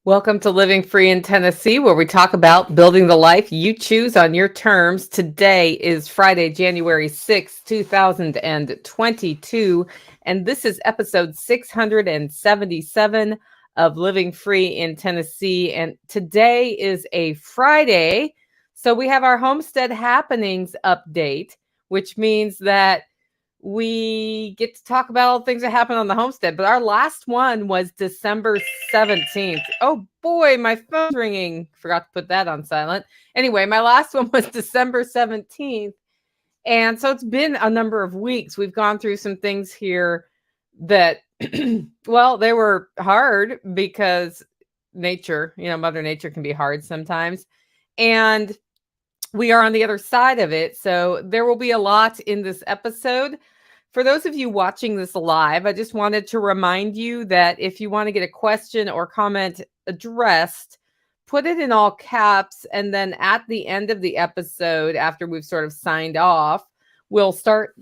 Welcome to Living Free in Tennessee, where we talk about building the life you choose on your terms. Today is Friday, January 6th, 2022, and this is episode 677 of Living Free in Tennessee. And today is a Friday, so we have our Homestead Happenings update, which means that we get to talk about all the things that happened on the homestead. But our last one was December 17th. Oh boy, my phone's ringing. Forgot to put that on silent. Anyway, my last one was December 17th. And so it's been a number of weeks. We've gone through some things here that, well, they were hard because nature, Mother Nature can be hard sometimes. And we are on the other side of it. So there will be a lot in this episode. For those of you watching this live, I just wanted to remind you that if you want to get a question or comment addressed, put it in all caps. And then at the end of the episode, after we've sort of signed off, we'll start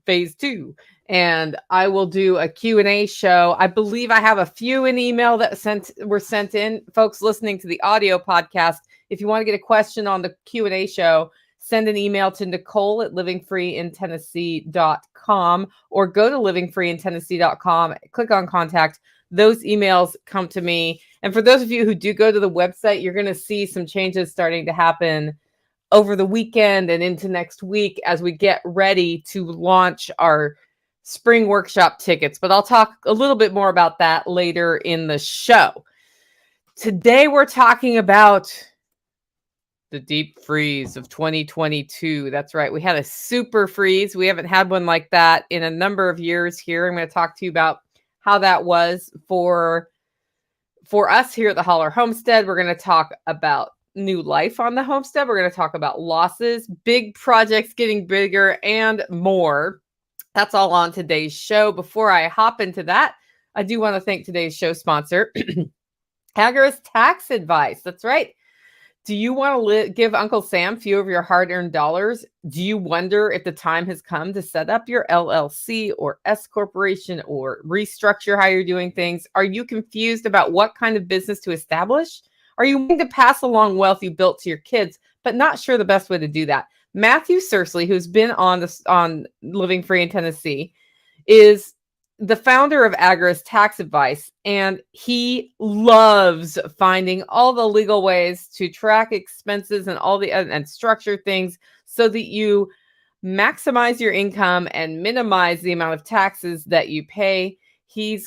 phase 2. And I will do a Q&A show. I believe I have a few in email that were sent in. Folks listening to the audio podcast, if you want to get a question on the Q&A show, send an email to Nicole at livingfreeintennessee.com or go to livingfreeintennessee.com, click on contact. Those emails come to me. And for those of you who do go to the website, you're going to see some changes starting to happen over the weekend and into next week as we get ready to launch our spring workshop tickets. But I'll talk a little bit more about that later in the show. Today, we're talking about the deep freeze of 2022. That's right. We had a super freeze. We haven't had one like that in a number of years here. I'm going to talk to you about how that was for us here at the Holler Homestead. We're going to talk about new life on the homestead. We're going to talk about losses, big projects getting bigger, and more. That's all on today's show. Before I hop into that, I do want to thank today's show sponsor, Agorist Tax Advice. That's right. Do you want to give Uncle Sam a few of your hard-earned dollars? Do you wonder if the time has come to set up your LLC or S corporation or restructure how you're doing things? Are you confused about what kind of business to establish? Are you willing to pass along wealth you built to your kids, but not sure the best way to do that? Matthew Searsley, who's been on Living Free in Tennessee, is the founder of Agorist Tax Advice, and he loves finding all the legal ways to track expenses and and structure things so that you maximize your income and minimize the amount of taxes that you pay. He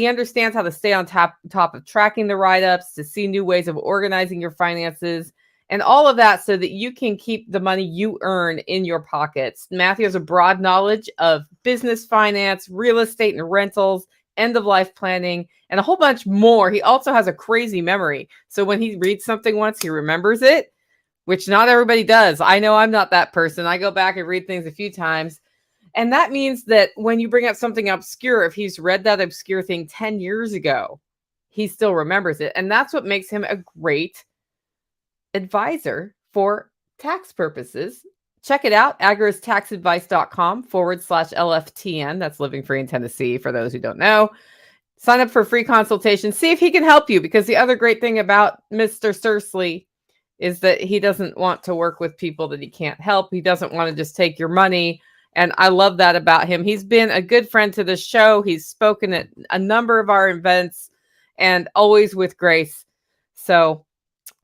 understands how to stay on top of tracking the write-ups, to see new ways of organizing your finances, and all of that so that you can keep the money you earn in your pockets. Matthew has a broad knowledge of business finance, real estate and rentals, end-of-life planning, and a whole bunch more. He also has a crazy memory. So when he reads something once, he remembers it, which not everybody does. I know I'm not that person. I go back and read things a few times. And that means that when you bring up something obscure, if he's read that obscure thing 10 years ago, he still remembers it. And that's what makes him a great advisor for tax purposes. Check it out, agoristaxadvice.com/LFTN. That's Living Free in Tennessee, for those who don't know. Sign up for a free consultation. See if he can help you, because the other great thing about Mr. Searsley is that he doesn't want to work with people that he can't help. He doesn't want to just take your money. And I love that about him. He's been a good friend to the show. He's spoken at a number of our events and always with grace. So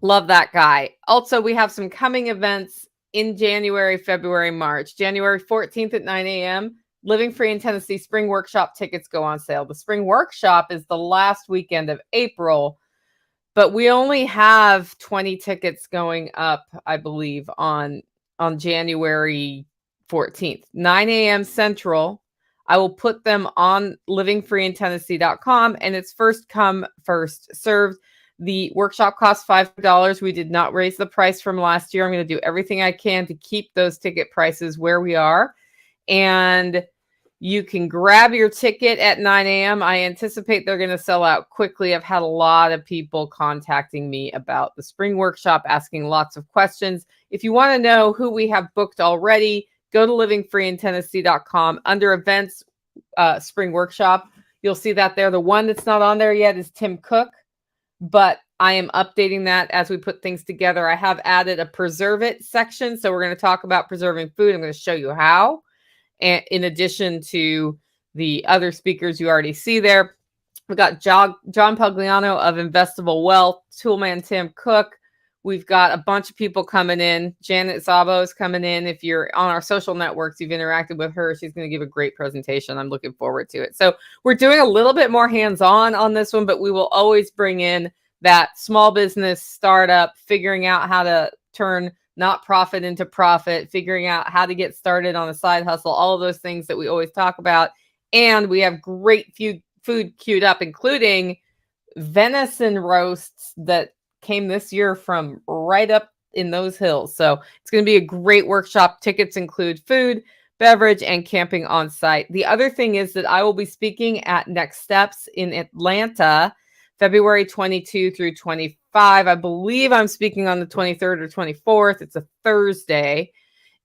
love that guy. Also, we have some coming events in January, February, March. January 14th at 9 a.m., Living Free in Tennessee Spring Workshop tickets go on sale. The Spring Workshop is the last weekend of April, but we only have 20 tickets going up, I believe, on January 14th, 9 a.m. Central. I will put them on livingfreeintennessee.com, and it's first come, first served. The workshop costs $5. We did not raise the price from last year. I'm going to do everything I can to keep those ticket prices where we are. And you can grab your ticket at 9 a.m. I anticipate they're going to sell out quickly. I've had a lot of people contacting me about the spring workshop, asking lots of questions. If you want to know who we have booked already, go to livingfreeintennessee.com. Under events, spring workshop, you'll see that there. The one that's not on there yet is Tim Cook. But I am updating that as we put things together. I have added a preserve it section. So we're going to talk about preserving food. I'm going to show you how. And in addition to the other speakers you already see there, we've got John Pagliano of Investable Wealth, Toolman Tim Cook. We've got a bunch of people coming in. Janet Szabo is coming in. If you're on our social networks, you've interacted with her. She's going to give a great presentation. I'm looking forward to it. So we're doing a little bit more hands-on on this one, but we will always bring in that small business startup, figuring out how to turn not profit into profit, figuring out how to get started on a side hustle, all of those things that we always talk about. And we have great food queued up, including venison roasts that came this year from right up in those hills. So it's going to be a great workshop. Tickets include food, beverage, and camping on site. The other thing is that I will be speaking at Next Steps in Atlanta, February 22 through 25. I believe I'm speaking on the 23rd or 24th. It's a Thursday,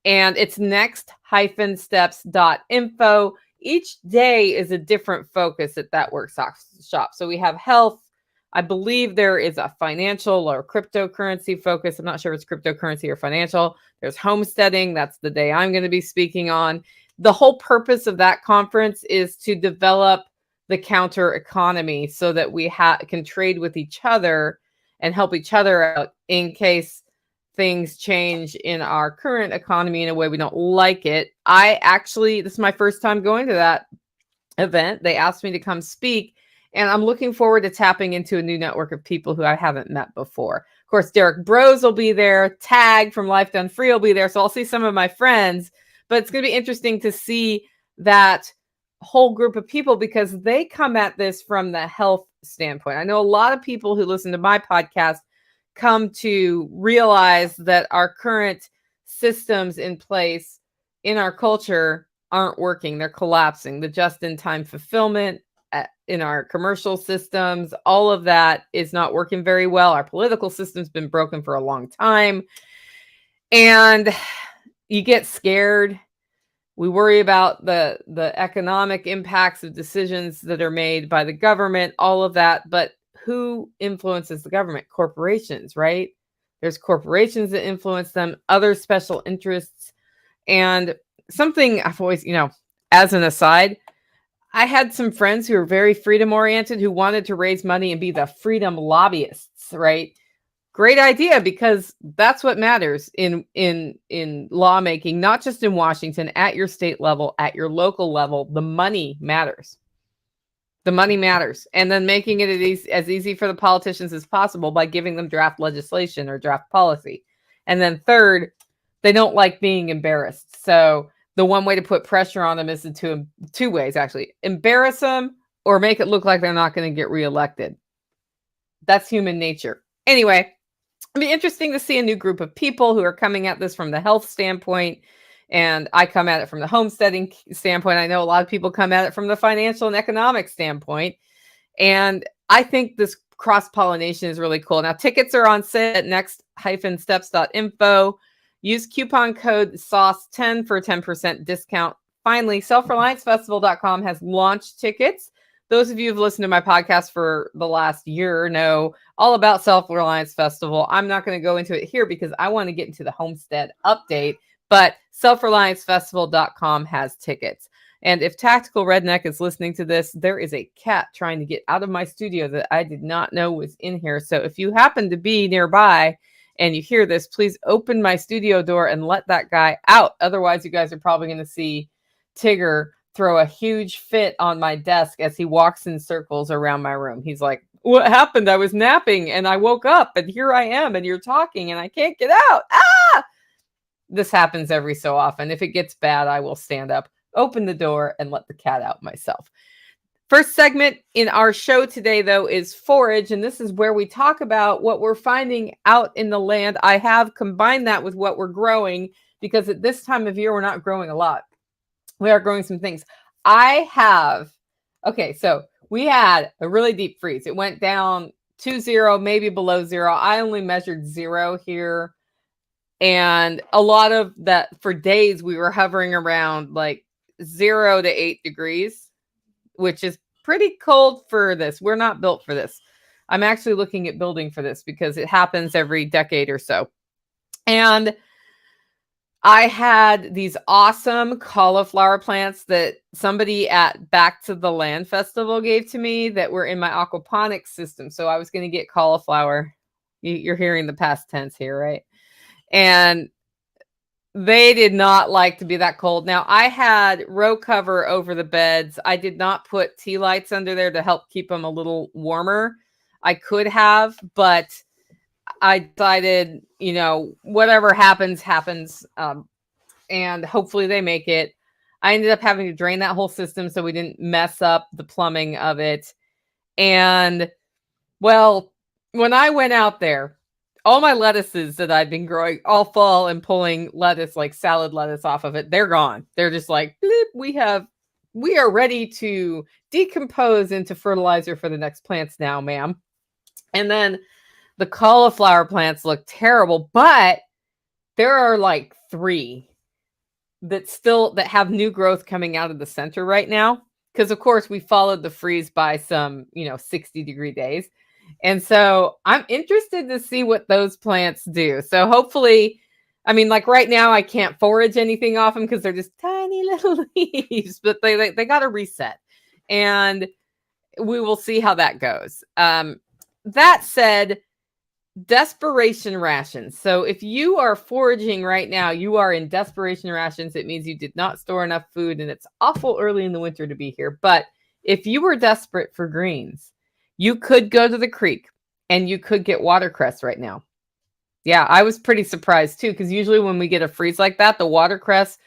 and it's next-steps.info. Each day is a different focus at that workshop. So we have health. I believe there is a financial or cryptocurrency focus. I'm not sure if it's cryptocurrency or financial. There's homesteading. That's the day I'm going to be speaking on. The whole purpose of that conference is to develop the counter economy so that we can trade with each other and help each other out in case things change in our current economy in a way we don't like it. This is my first time going to that event. They asked me to come speak, and I'm looking forward to tapping into a new network of people who I haven't met before. Of course, Derek Bros will be there. Tag from Life Done Free will be there. So I'll see some of my friends, but it's going to be interesting to see that whole group of people because they come at this from the health standpoint. I know a lot of people who listen to my podcast come to realize that our current systems in place in our culture aren't working. They're collapsing. The just-in-time fulfillment in our commercial systems, all of that is not working very well. Our political system's been broken for a long time. And you get scared. We worry about the economic impacts of decisions that are made by the government, all of that. But who influences the government? Corporations, right? There's corporations that influence them, other special interests. And something I've always, as an aside, I had some friends who were very freedom oriented who wanted to raise money and be the freedom lobbyists, right? Great idea, because that's what matters in lawmaking, not just in Washington, at your state level, at your local level. The money matters. The money matters. And then making it as easy for the politicians as possible by giving them draft legislation or draft policy. And then third, they don't like being embarrassed. So the one way to put pressure on them is in two ways, actually. Embarrass them or make it look like they're not going to get reelected. That's human nature. Anyway, it'll be interesting to see a new group of people who are coming at this from the health standpoint. And I come at it from the homesteading standpoint. I know a lot of people come at it from the financial and economic standpoint. And I think this cross-pollination is really cool. Now, tickets are on sale at next-steps.info. Use coupon code SAUCE10 for a 10% discount. Finally, selfreliancefestival.com has launched tickets. Those of you who've listened to my podcast for the last year know all about Self-Reliance Festival. I'm not going to go into it here because I want to get into the homestead update, but selfreliancefestival.com has tickets. And if Tactical Redneck is listening to this, there is a cat trying to get out of my studio that I did not know was in here. So if you happen to be nearby and you hear this, please open my studio door and let that guy out. Otherwise, you guys are probably going to see Tigger throw a huge fit on my desk as he walks in circles around my room. He's like, what happened? I was napping and I woke up and here I am and you're talking and I can't get out. Ah! This happens every so often. If it gets bad, I will stand up, open the door, and let the cat out myself. First segment in our show today, though, is forage, and this is where we talk about what we're finding out in the land. I have combined that with what we're growing because at this time of year, we're not growing a lot. We are growing some things. So we had a really deep freeze. It went down to 0, maybe below 0. I only measured 0 here. And a lot of that, for days, we were hovering around like 0 to 8 degrees, which is pretty cold for this. We're not built for this. I'm actually looking at building for this because it happens every decade or so. And I had these awesome cauliflower plants that somebody at Back to the Land Festival gave to me that were in my aquaponics system. So I was going to get cauliflower. You're hearing the past tense here, right? And they did not like to be that cold. Now, I had row cover over the beds. I did not put tea lights under there to help keep them a little warmer. I could have, but I decided, whatever happens, happens. And hopefully they make it. I ended up having to drain that whole system so we didn't mess up the plumbing of it. And, well, when I went out there, all my lettuces that I've been growing all fall and pulling lettuce, like salad lettuce off of it, they're gone. They're just like, bloop, we are ready to decompose into fertilizer for the next plants now, ma'am. And then the cauliflower plants look terrible, but there are like 3 that have new growth coming out of the center right now. Because of course we followed the freeze by some, 60-degree days. And so I'm interested to see what those plants do. So hopefully, like right now I can't forage anything off them because they're just tiny little leaves, but they got to reset. And we will see how that goes. That said, desperation rations. So if you are foraging right now, you are in desperation rations. It means you did not store enough food and it's awful early in the winter to be here. But if you were desperate for greens, you could go to the creek and you could get watercress right now. Yeah, I was pretty surprised too, because usually when we get a freeze like that, the watercress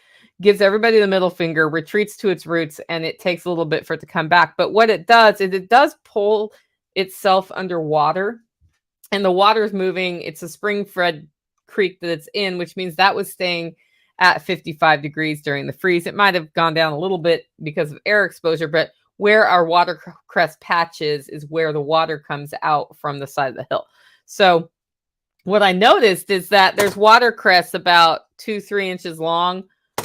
gives everybody the middle finger, retreats to its roots, and it takes a little bit for it to come back. But what it does is it does pull itself underwater, and the water is moving. It's a spring-fed creek that it's in, which means that was staying at 55 degrees during the freeze. It might have gone down a little bit because of air exposure, but where our watercress patches is where the water comes out from the side of the hill. So what I noticed is that there's watercress about 2-3 inches long.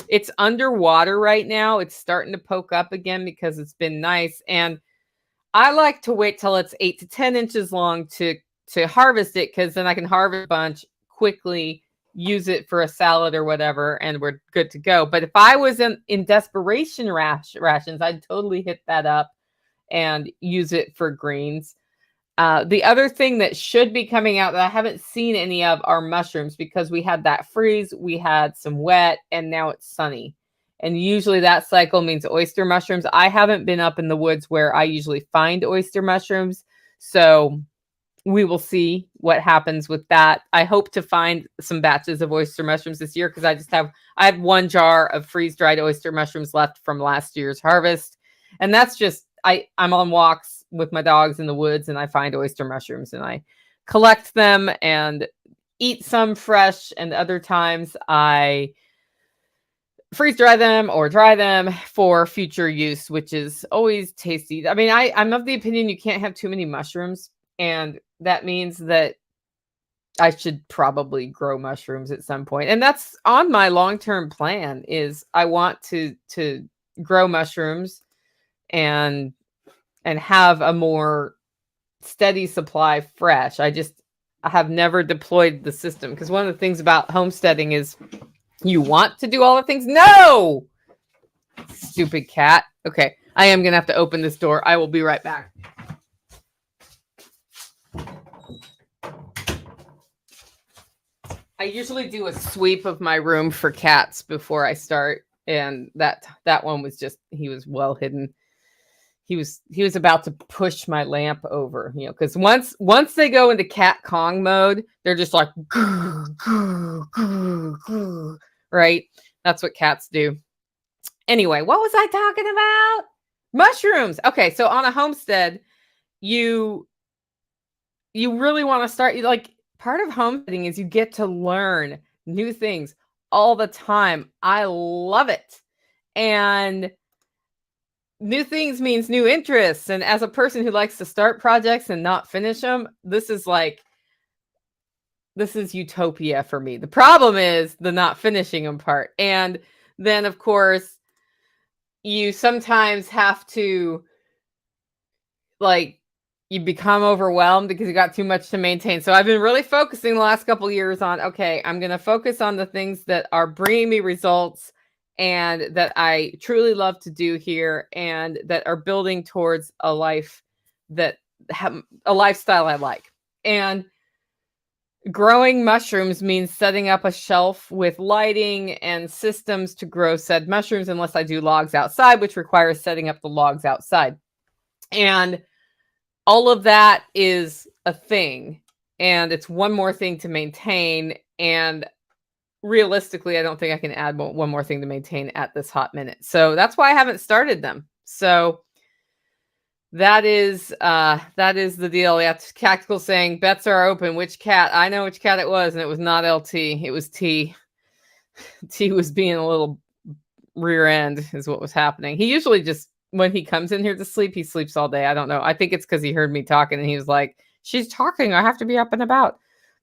It's underwater right now. It's starting to poke up again because it's been nice. And I like to wait till it's 8 to 10 inches long to harvest it, because then I can harvest a bunch quickly, use it for a salad or whatever, and we're good to go. But if I was in desperation rations, I'd totally hit that up and use it for greens. The other thing that should be coming out that I haven't seen any of are mushrooms, because we had that freeze, we had some wet, and now it's sunny. And usually that cycle means oyster mushrooms. I haven't been up in the woods where I usually find oyster mushrooms, so we will see what happens with that. I hope to find some batches of oyster mushrooms this year, because I have 1 jar of freeze-dried oyster mushrooms left from last year's harvest. And that's just, I'm on walks with my dogs in the woods and I find oyster mushrooms and I collect them and eat some fresh, and other times I freeze dry them or dry them for future use, which is always tasty. I'm of the opinion you can't have too many mushrooms, and that means that I should probably grow mushrooms at some point. And that's on my long-term plan, is I want to grow mushrooms and have a more steady supply fresh. I have never deployed the system, because one of the things about homesteading is you want to do all the things. No! Stupid cat. Okay, I am going to have to open this door. I will be right back. I usually do a sweep of my room for cats before I start, and that one was just, he was well hidden. He was about to push my lamp over, because once they go into cat Kong mode, they're just like, right? That's what cats do. Anyway, what was I talking about? Mushrooms. Okay, so on a homestead, you really want to start, like, part of homesteading is you get to learn new things all the time. I love it. And new things means new interests. And as a person who likes to start projects and not finish them, this is utopia for me. The problem is the not finishing them part. And then, of course, you sometimes have to, like, you become overwhelmed because you got too much to maintain. So I've been really focusing the last couple of years on, okay, I'm going to focus on the things that are bringing me results and that I truly love to do here and that are building towards a life that a lifestyle I like. And growing mushrooms means setting up a shelf with lighting and systems to grow said mushrooms, unless I do logs outside, which requires setting up the logs outside. And all of that is a thing, and it's one more thing to maintain. And realistically, I don't think I can add one more thing to maintain at this hot minute. So that's why I haven't started them. So that is the deal. Yeah, Tactical saying bets are open. Which cat? I know which cat it was, and it was not LT. It was T. T was being a little rear end, is what was happening. He usually just, when he comes in here to sleep, he sleeps all day. I don't know. I think it's because he heard me talking and he was like, she's talking. I have to be up and about.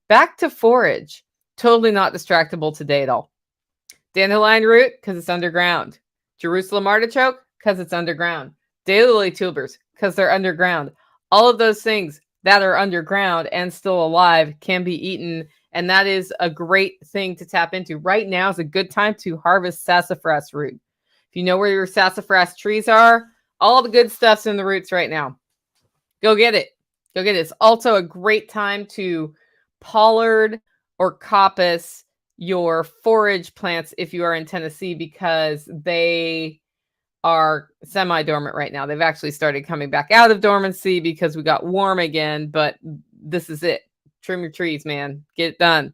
Back to forage. Totally not distractible today at all. Dandelion root, because it's underground. Jerusalem artichoke, because it's underground. Daylily tubers, because they're underground. All of those things that are underground and still alive can be eaten. And that is a great thing to tap into. Right now is a good time to harvest sassafras root. If you know where your sassafras trees are, all the good stuff's in the roots right now. Go get it. Go get it. It's also a great time to pollard or coppice your forage plants if you are in Tennessee, because they are semi-dormant right now. They've actually started coming back out of dormancy because we got warm again, but this is it. Trim your trees, man. Get it done.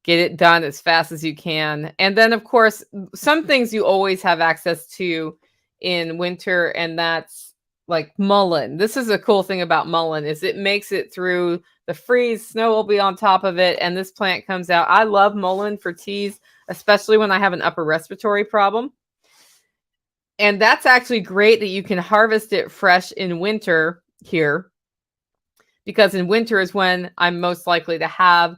Get it done as fast as you can. And then, of course, some things you always have access to in winter, and that's like mullein. This is a cool thing about mullein, is it makes it through the freeze. Snow will be on top of it, and this plant comes out. I love mullein for teas, especially when I have an upper respiratory problem. And that's actually great that you can harvest it fresh in winter here, because in winter is when I'm most likely to have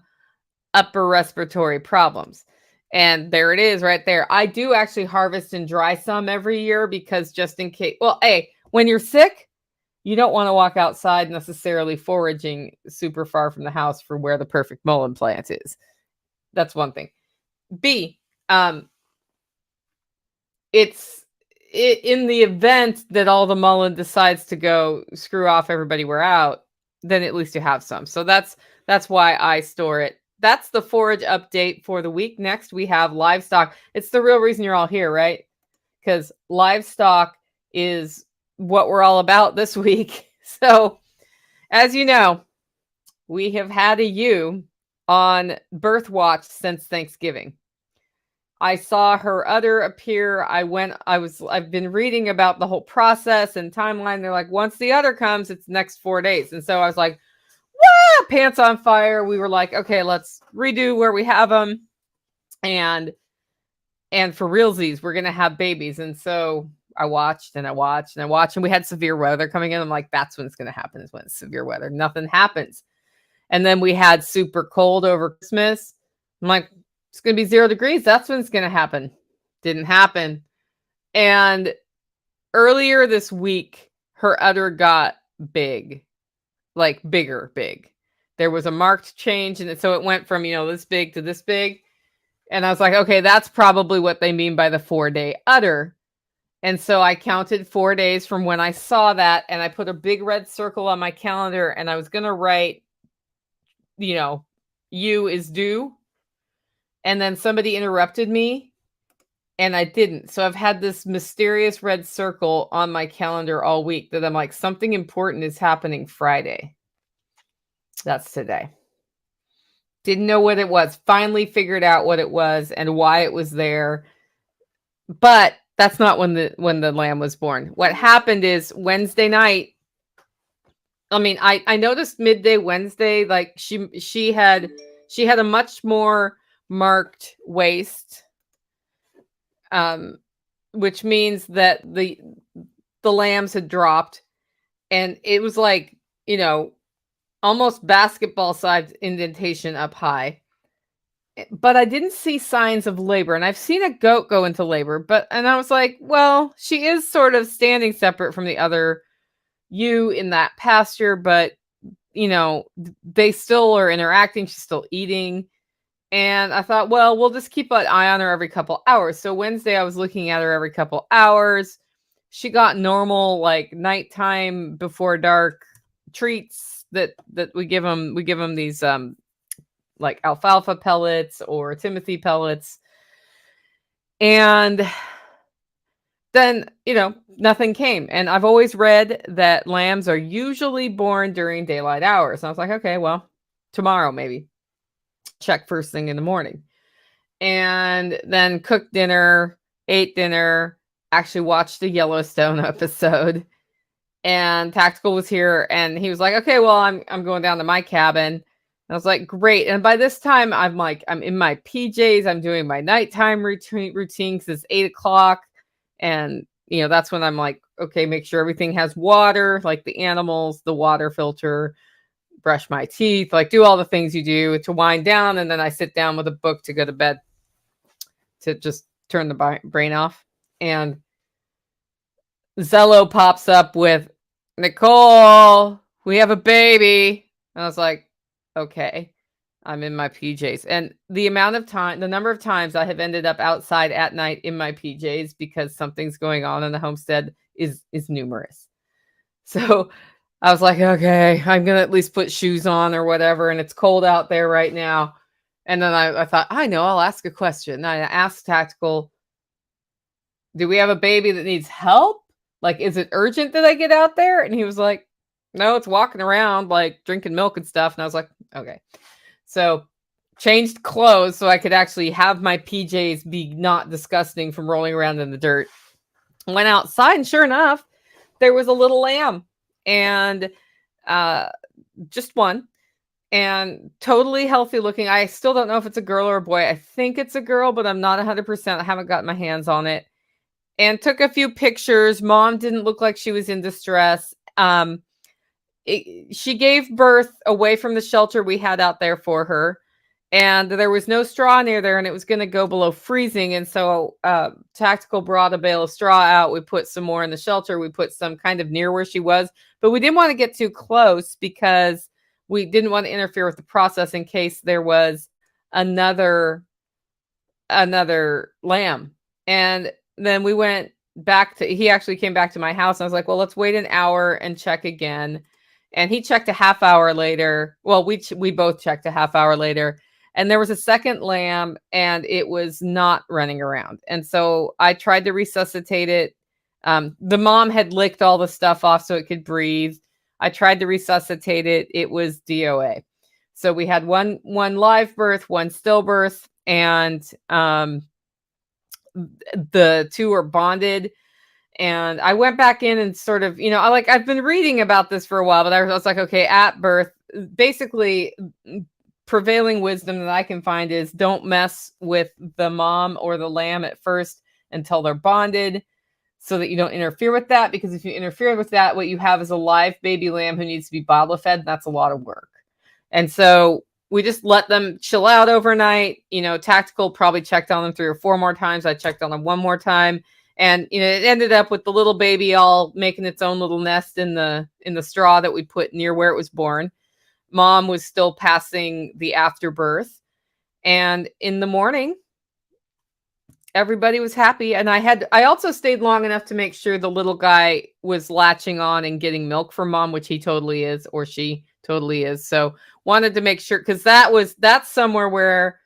upper respiratory problems. And there it is right there. I do actually harvest and dry some every year, because just in case, well, hey, when you're sick, you don't want to walk outside necessarily foraging super far from the house for where the perfect mullein plant is. That's one thing. B, it's in the event that all the mullein decides to go screw off, everybody, we're out, then at least you have some. So that's why I store it. That's the forage update for the week. Next, we have livestock. It's the real reason you're all here, right? Because livestock is what we're all about this week. So, as you know, we have had a ewe on birth watch since Thanksgiving. I saw her udder appear. I've been reading about the whole process and timeline. They're like, once the udder comes, it's next 4 days. And so I was like, wah, pants on fire. We were like, okay, let's redo where we have them. And for realsies, we're going to have babies. And so I watched and I watched and I watched, and we had severe weather coming in. I'm like, that's when it's going to happen, is when it's severe weather. Nothing happens. And then we had super cold over Christmas. I'm like, it's going to be 0 degrees. That's when it's going to happen. Didn't happen. And earlier this week, her udder got big, like big. There was a marked change. And so it went from, this big to this big. And I was like, okay, that's probably what they mean by the 4-day udder. And so I counted 4 days from when I saw that, and I put a big red circle on my calendar, and I was going to write, you is due. And then somebody interrupted me, and I didn't. So I've had this mysterious red circle on my calendar all week that I'm like, something important is happening Friday. That's today. Didn't know what it was. Finally figured out what it was and why it was there. But that's not when the lamb was born. What happened is Wednesday night, I noticed midday Wednesday, like she had a much more marked waist, which means that the lambs had dropped, and it was like, almost basketball size indentation up high. But I didn't see signs of labor, and I've seen a goat go into labor, and I was like, well, she is sort of standing separate from the other ewe in that pasture, but they still are interacting. She's still eating. And I thought, well, we'll just keep an eye on her every couple hours. So Wednesday, I was looking at her every couple hours. She got normal, like nighttime before dark treats that we give them. We give them these like alfalfa pellets or Timothy pellets. And then, nothing came. And I've always read that lambs are usually born during daylight hours. And I was like, okay, well, tomorrow maybe. Check first thing in the morning. And then cooked dinner, ate dinner, actually watched a Yellowstone episode. And Tactical was here and he was like, okay, well, I'm going down to my cabin. And I was like, great. And by this time, I'm in my PJs. I'm doing my nighttime routine because it's 8:00. And, that's when I'm like, okay, make sure everything has water, like the animals, the water filter, brush my teeth, like do all the things you do to wind down. And then I sit down with a book to go to bed to just turn the brain off. And Zello pops up with, Nicole, we have a baby. And I was like, okay, I'm in my PJs. And the number of times I have ended up outside at night in my PJs because something's going on in the homestead is numerous. So I was like, okay, I'm going to at least put shoes on or whatever. And it's cold out there right now. And then I thought, I know, I'll ask a question. And I asked Tactical, do we have a baby that needs help? Like, is it urgent that I get out there? And he was like, no, it's walking around, like drinking milk and stuff. And I was like, okay. So changed clothes so I could actually have my PJs be not disgusting from rolling around in the dirt. Went outside and sure enough, there was a little lamb and just one and totally healthy looking. I still don't know if it's a girl or a boy. I think it's a girl, but I'm not 100%. I haven't gotten my hands on it. And took a few pictures. Mom didn't look like she was in distress. She gave birth away from the shelter we had out there for her. And there was no straw near there, and it was going to go below freezing. And so Tactical brought a bale of straw out. We put some more in the shelter. We put some kind of near where she was. But we didn't want to get too close because we didn't want to interfere with the process in case there was another lamb. And then we went back he actually came back to my house. And I was like, well, let's wait an hour and check again. And he checked a half hour later. Well, we both checked a half hour later. And there was a second lamb and it was not running around. And so I tried to resuscitate it. The mom had licked all the stuff off so it could breathe. I tried to resuscitate it. It was DOA. So we had one live birth, one stillbirth, and the two are bonded. And I went back in and sort of, I've been reading about this for a while, but I was like, okay, at birth, basically prevailing wisdom that I can find is don't mess with the mom or the lamb at first until they're bonded so that you don't interfere with that. Because if you interfere with that, what you have is a live baby lamb who needs to be bottle fed. And that's a lot of work. And so we just let them chill out overnight. Tactical probably checked on them 3 or 4 more times. I checked on them 1 more time. And, it ended up with the little baby all making its own little nest in the straw that we put near where it was born. Mom was still passing the afterbirth. And in the morning, everybody was happy. And I also stayed long enough to make sure the little guy was latching on and getting milk from mom, which he totally is, or she totally is. So wanted to make sure, because that's somewhere where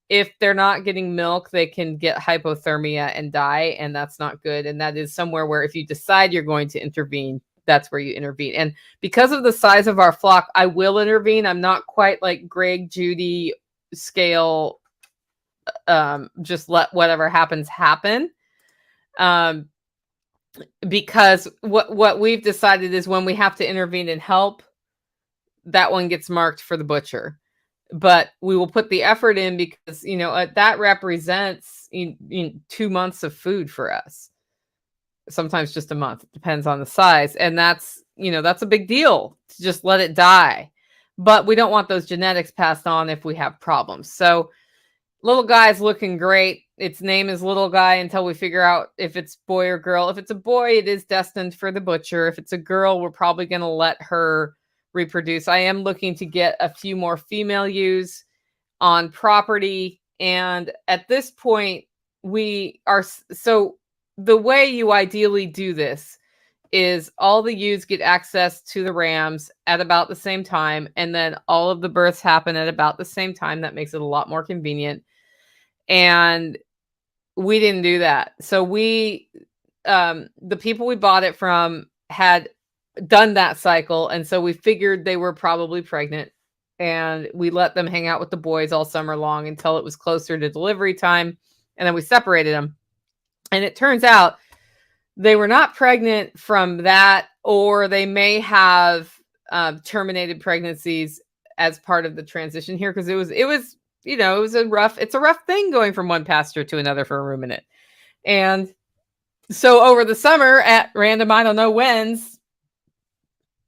if they're not getting milk, they can get hypothermia and die. And that's not good. And that is somewhere where if you decide you're going to intervene, that's where you intervene. And because of the size of our flock, I will intervene. I'm not quite like Greg, Judy scale. Just let whatever happens happen. Because what we've decided is when we have to intervene and help, that one gets marked for the butcher. But we will put the effort in because, that represents 2 months of food for us. Sometimes just a month. It depends on the size. And that's a big deal to just let it die. But we don't want those genetics passed on if we have problems. So, Little guy's looking great. Its name is Little Guy until we figure out if it's boy or girl. If it's a boy, it is destined for the butcher. If it's a girl, we're probably going to let her reproduce. I am looking to get a few more female ewes on property. And at this point, we are, so the way you ideally do this is all the ewes get access to the rams at about the same time, and then all of the births happen at about the same time. That makes it a lot more convenient. And we didn't do that. So we, the people we bought it from had done that cycle, and so we figured they were probably pregnant, and we let them hang out with the boys all summer long until it was closer to delivery time, and then we separated them. And it turns out they were not pregnant from that, or they may have terminated pregnancies as part of the transition here, because it was you know, it's a rough thing going from one pasture to another for a ruminant. And so over the summer at random, I don't know when's,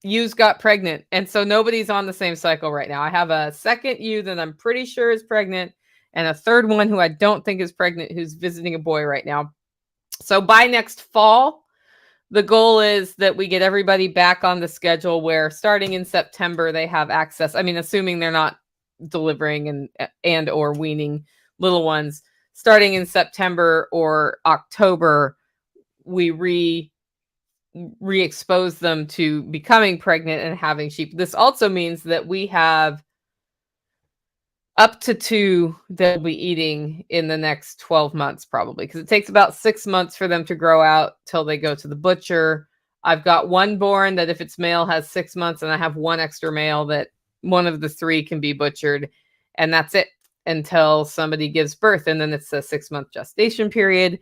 ewes got pregnant. And so nobody's on the same cycle right now. I have a second ewe that I'm pretty sure is pregnant, and a third one who I don't think is pregnant, who's visiting a boy right now. So by next fall, the goal is that we get everybody back on the schedule where starting in September, they have access. I mean, assuming they're not delivering and or weaning little ones, starting in September or October, we re-expose them to becoming pregnant and having sheep. This also means that we have up to 2 they'll be eating in the next 12 months, probably, because it takes about 6 months for them to grow out till they go to the butcher. I've got one born that, if it's male, has 6 months, and I have one extra male that one of the 3 can be butchered, and that's it until somebody gives birth. And then it's a 6-month gestation period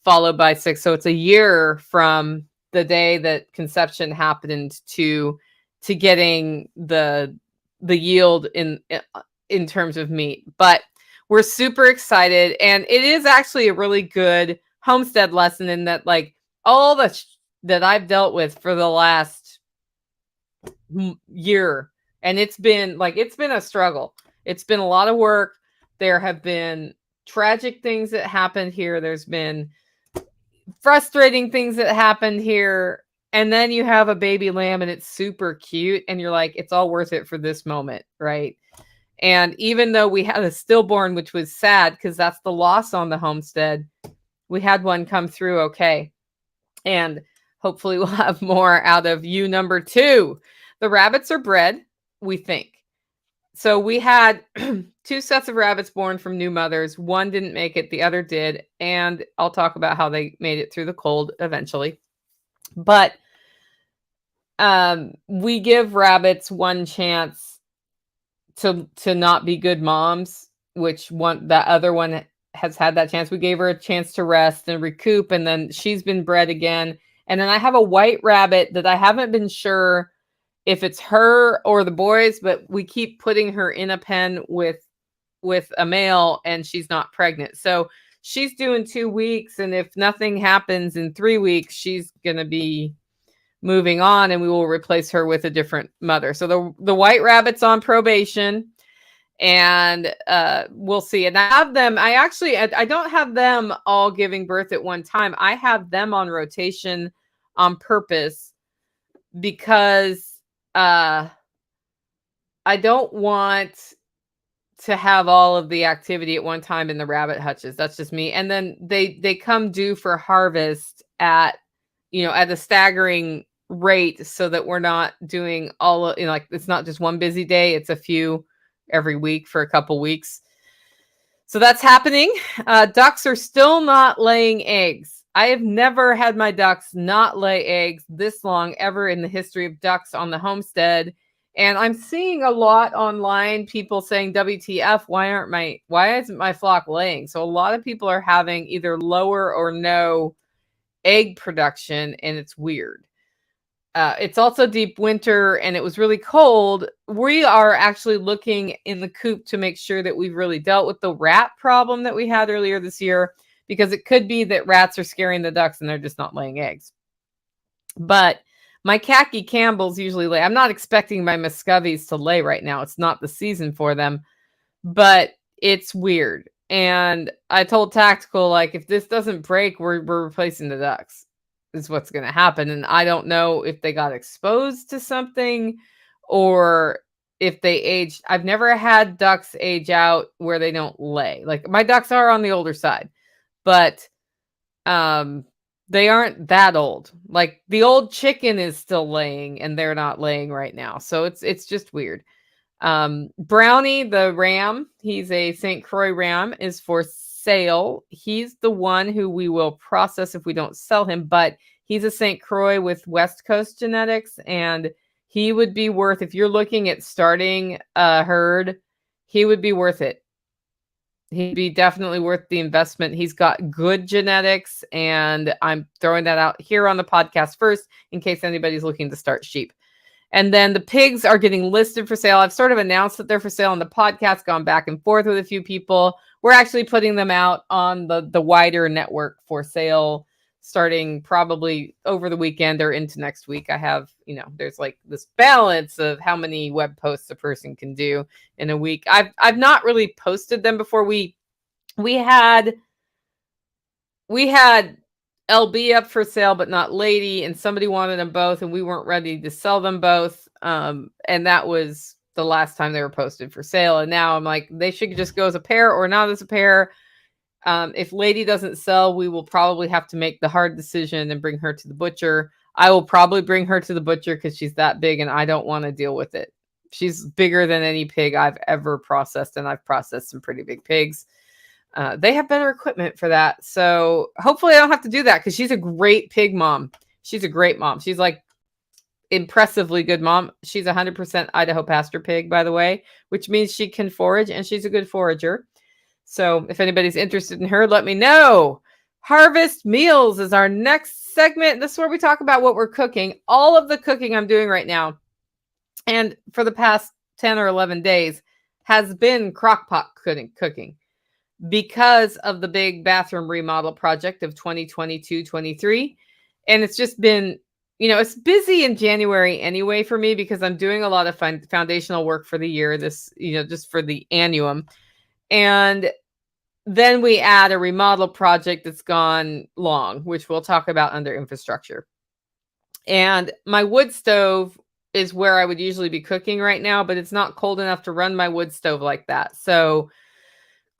followed by 6. So it's a year from the day that conception happened to getting the yield in terms of meat. But we're super excited, and it is actually a really good homestead lesson in that, like, all that I've dealt with for the last year, and it's been a struggle. It's been a lot of work. There have been tragic things that happened here. There's been frustrating things that happened here. And then you have a baby lamb, and it's super cute, and you're like, it's all worth it for this moment, right? And even though we had a stillborn, which was sad because that's the loss on the homestead, we had one come through okay. And hopefully we'll have more out of ewe number 2. The rabbits are bred, we think. So we had 2 sets of rabbits born from new mothers. One didn't make it, the other did. And I'll talk about how they made it through the cold eventually. But we give rabbits one chance to not be good moms, which that other one has had that chance. We gave her a chance to rest and recoup, and then she's been bred again. And then I have a white rabbit that I haven't been sure if it's her or the boys, but we keep putting her in a pen with a male, and she's not pregnant. So she's doing 2 weeks, and if nothing happens in 3 weeks, she's going to be moving on, and we will replace her with a different mother. So the white rabbit's on probation, and we'll see. And I have them, I don't have them all giving birth at one time. I have them on rotation on purpose because I don't want to have all of the activity at one time in the rabbit hutches. That's just me. And then they come due for harvest at a staggering rate, so that we're not doing all like, it's not just one busy day, it's a few every week for a couple weeks. So that's happening. Ducks are still not laying eggs. I have never had my ducks not lay eggs this long ever in the history of ducks on the homestead. And I'm seeing a lot online, people saying, WTF, why isn't my flock laying? So a lot of people are having either lower or no egg production, and it's weird. It's also deep winter, and it was really cold. We are actually looking in the coop to make sure that we've really dealt with the rat problem that we had earlier this year, because it could be that rats are scaring the ducks and they're just not laying eggs. But my khaki Campbells usually lay. I'm not expecting my Muscovies to lay right now. It's not the season for them, but it's weird. And I told Tactical, like, if this doesn't break, we're replacing the ducks, is what's going to happen. And I don't know if they got exposed to something or if they aged. I've never had ducks age out where they don't lay. Like, my ducks are on the older side, but they aren't that old. Like, the old chicken is still laying and they're not laying right now. So it's just weird. Brownie, the ram, he's a St. Croix ram, is for sale. He's the one who we will process if we don't sell him, but he's a St. Croix with West Coast genetics, and he would be worth, if you're looking at starting a herd, he would be worth it. He'd be definitely worth the investment. He's got good genetics, and I'm throwing that out here on the podcast first in case anybody's looking to start sheep. And then the pigs are getting listed for sale. I've sort of announced that they're for sale on the podcast, gone back and forth with a few people. We're actually putting them out on the wider network for sale, starting probably over the weekend or into next week. I have, there's like this balance of how many web posts a person can do in a week. I've not really posted them before. We had LB up for sale, but not Lady, and somebody wanted them both, and we weren't ready to sell them both. And that was the last time they were posted for sale. And now I'm like, they should just go as a pair or not as a pair. If Lady doesn't sell, we will probably have to make the hard decision and bring her to the butcher. I will probably bring her to the butcher because she's that big and I don't want to deal with it. She's bigger than any pig I've ever processed, and I've processed some pretty big pigs. They have better equipment for that. So hopefully I don't have to do that because she's a great pig mom. She's a great mom. She's like impressively good mom. She's 100% Idaho pasture pig, by the way, which means she can forage and she's a good forager. So if anybody's interested in her, let me know. Harvest Meals is our next segment. This is where we talk about what we're cooking. All of the cooking I'm doing right now, and for the past 10 or 11 days, has been crockpot cooking. Because of the big bathroom remodel project of 2022-23. And it's just been, it's busy in January anyway for me because I'm doing a lot of foundational work for the year, this, just for the annuum. And then we add a remodel project that's gone long, which we'll talk about under infrastructure. And my wood stove is where I would usually be cooking right now, but it's not cold enough to run my wood stove like that. So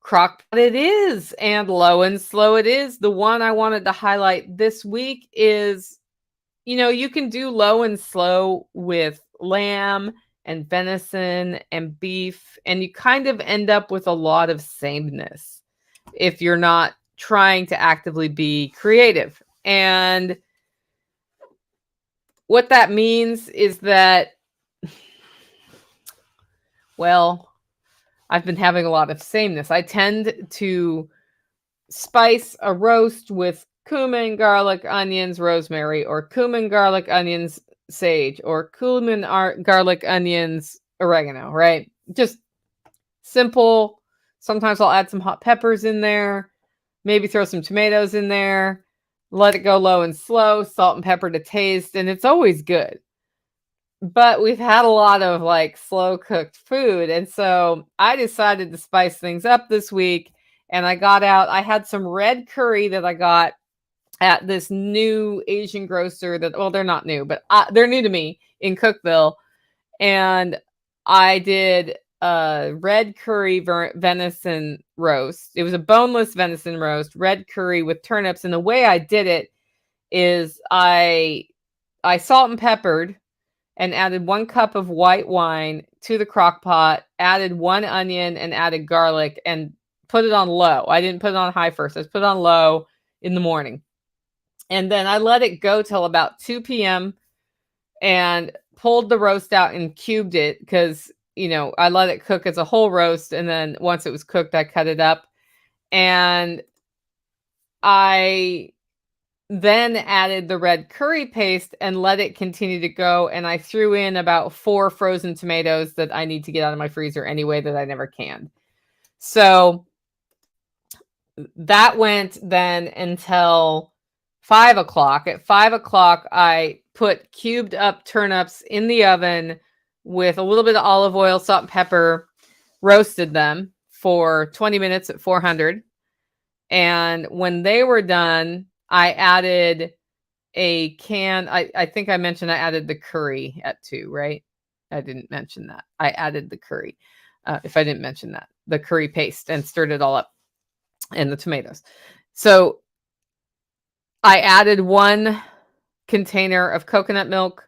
crockpot it is, and low and slow it is. The one I wanted to highlight this week is, you can do low and slow with lamb and venison and beef, and you kind of end up with a lot of sameness if you're not trying to actively be creative. And what that means is that, well, I've been having a lot of sameness. I tend to spice a roast with cumin, garlic, onions, rosemary, or cumin, garlic, onions, sage, or cumin, garlic, onions, oregano, right? Just simple. Sometimes I'll add some hot peppers in there, maybe throw some tomatoes in there, let it go low and slow, salt and pepper to taste, and it's always good. But we've had a lot of like slow cooked food. And so I decided to spice things up this week. And I had some red curry that I got at this new Asian grocer they're not new, but they're new to me in Cookville. And I did a red curry venison roast. It was a boneless venison roast, red curry with turnips. And the way I did it is I salt and peppered and added 1 cup of white wine to the crock pot, added 1 onion and added garlic and put it on low. I didn't put it on high first. I just put it on low in the morning. And then I let it go till about 2 p.m. and pulled the roast out and cubed it because, I let it cook as a whole roast. And then once it was cooked, I cut it up. And I then added the red curry paste and let it continue to go. And I threw in about 4 frozen tomatoes that I need to get out of my freezer anyway that I never canned. So that went then until 5 o'clock. At 5 o'clock, I put cubed up turnips in the oven with a little bit of olive oil, salt, and pepper, roasted them for 20 minutes at 400. And when they were done, I added a can. I think I mentioned I added the curry at 2, right? I didn't mention that. I added the curry. If I didn't mention that, the curry paste, and stirred it all up, and the tomatoes. So I added 1 container of coconut milk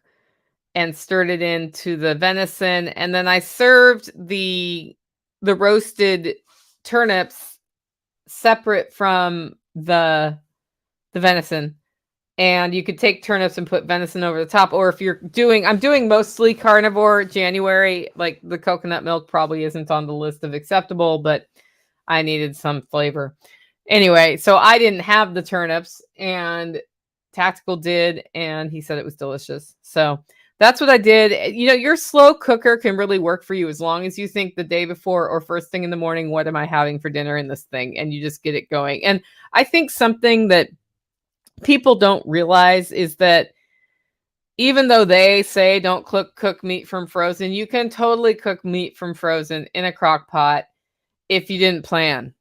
and stirred it into the venison. And then I served the roasted turnips separate from the venison. And you could take turnips and put venison over the top. Or if you're doing, I'm doing mostly carnivore January, like the coconut milk probably isn't on the list of acceptable, but I needed some flavor. Anyway, so I didn't have the turnips, and Tactical did, and he said it was delicious. So that's what I did. You know, your slow cooker can really work for you as long as you think the day before or first thing in the morning, what am I having for dinner in this thing? And you just get it going. And I think something that people don't realize is that even though they say don't cook meat from frozen, you can totally cook meat from frozen in a crock pot if you didn't plan.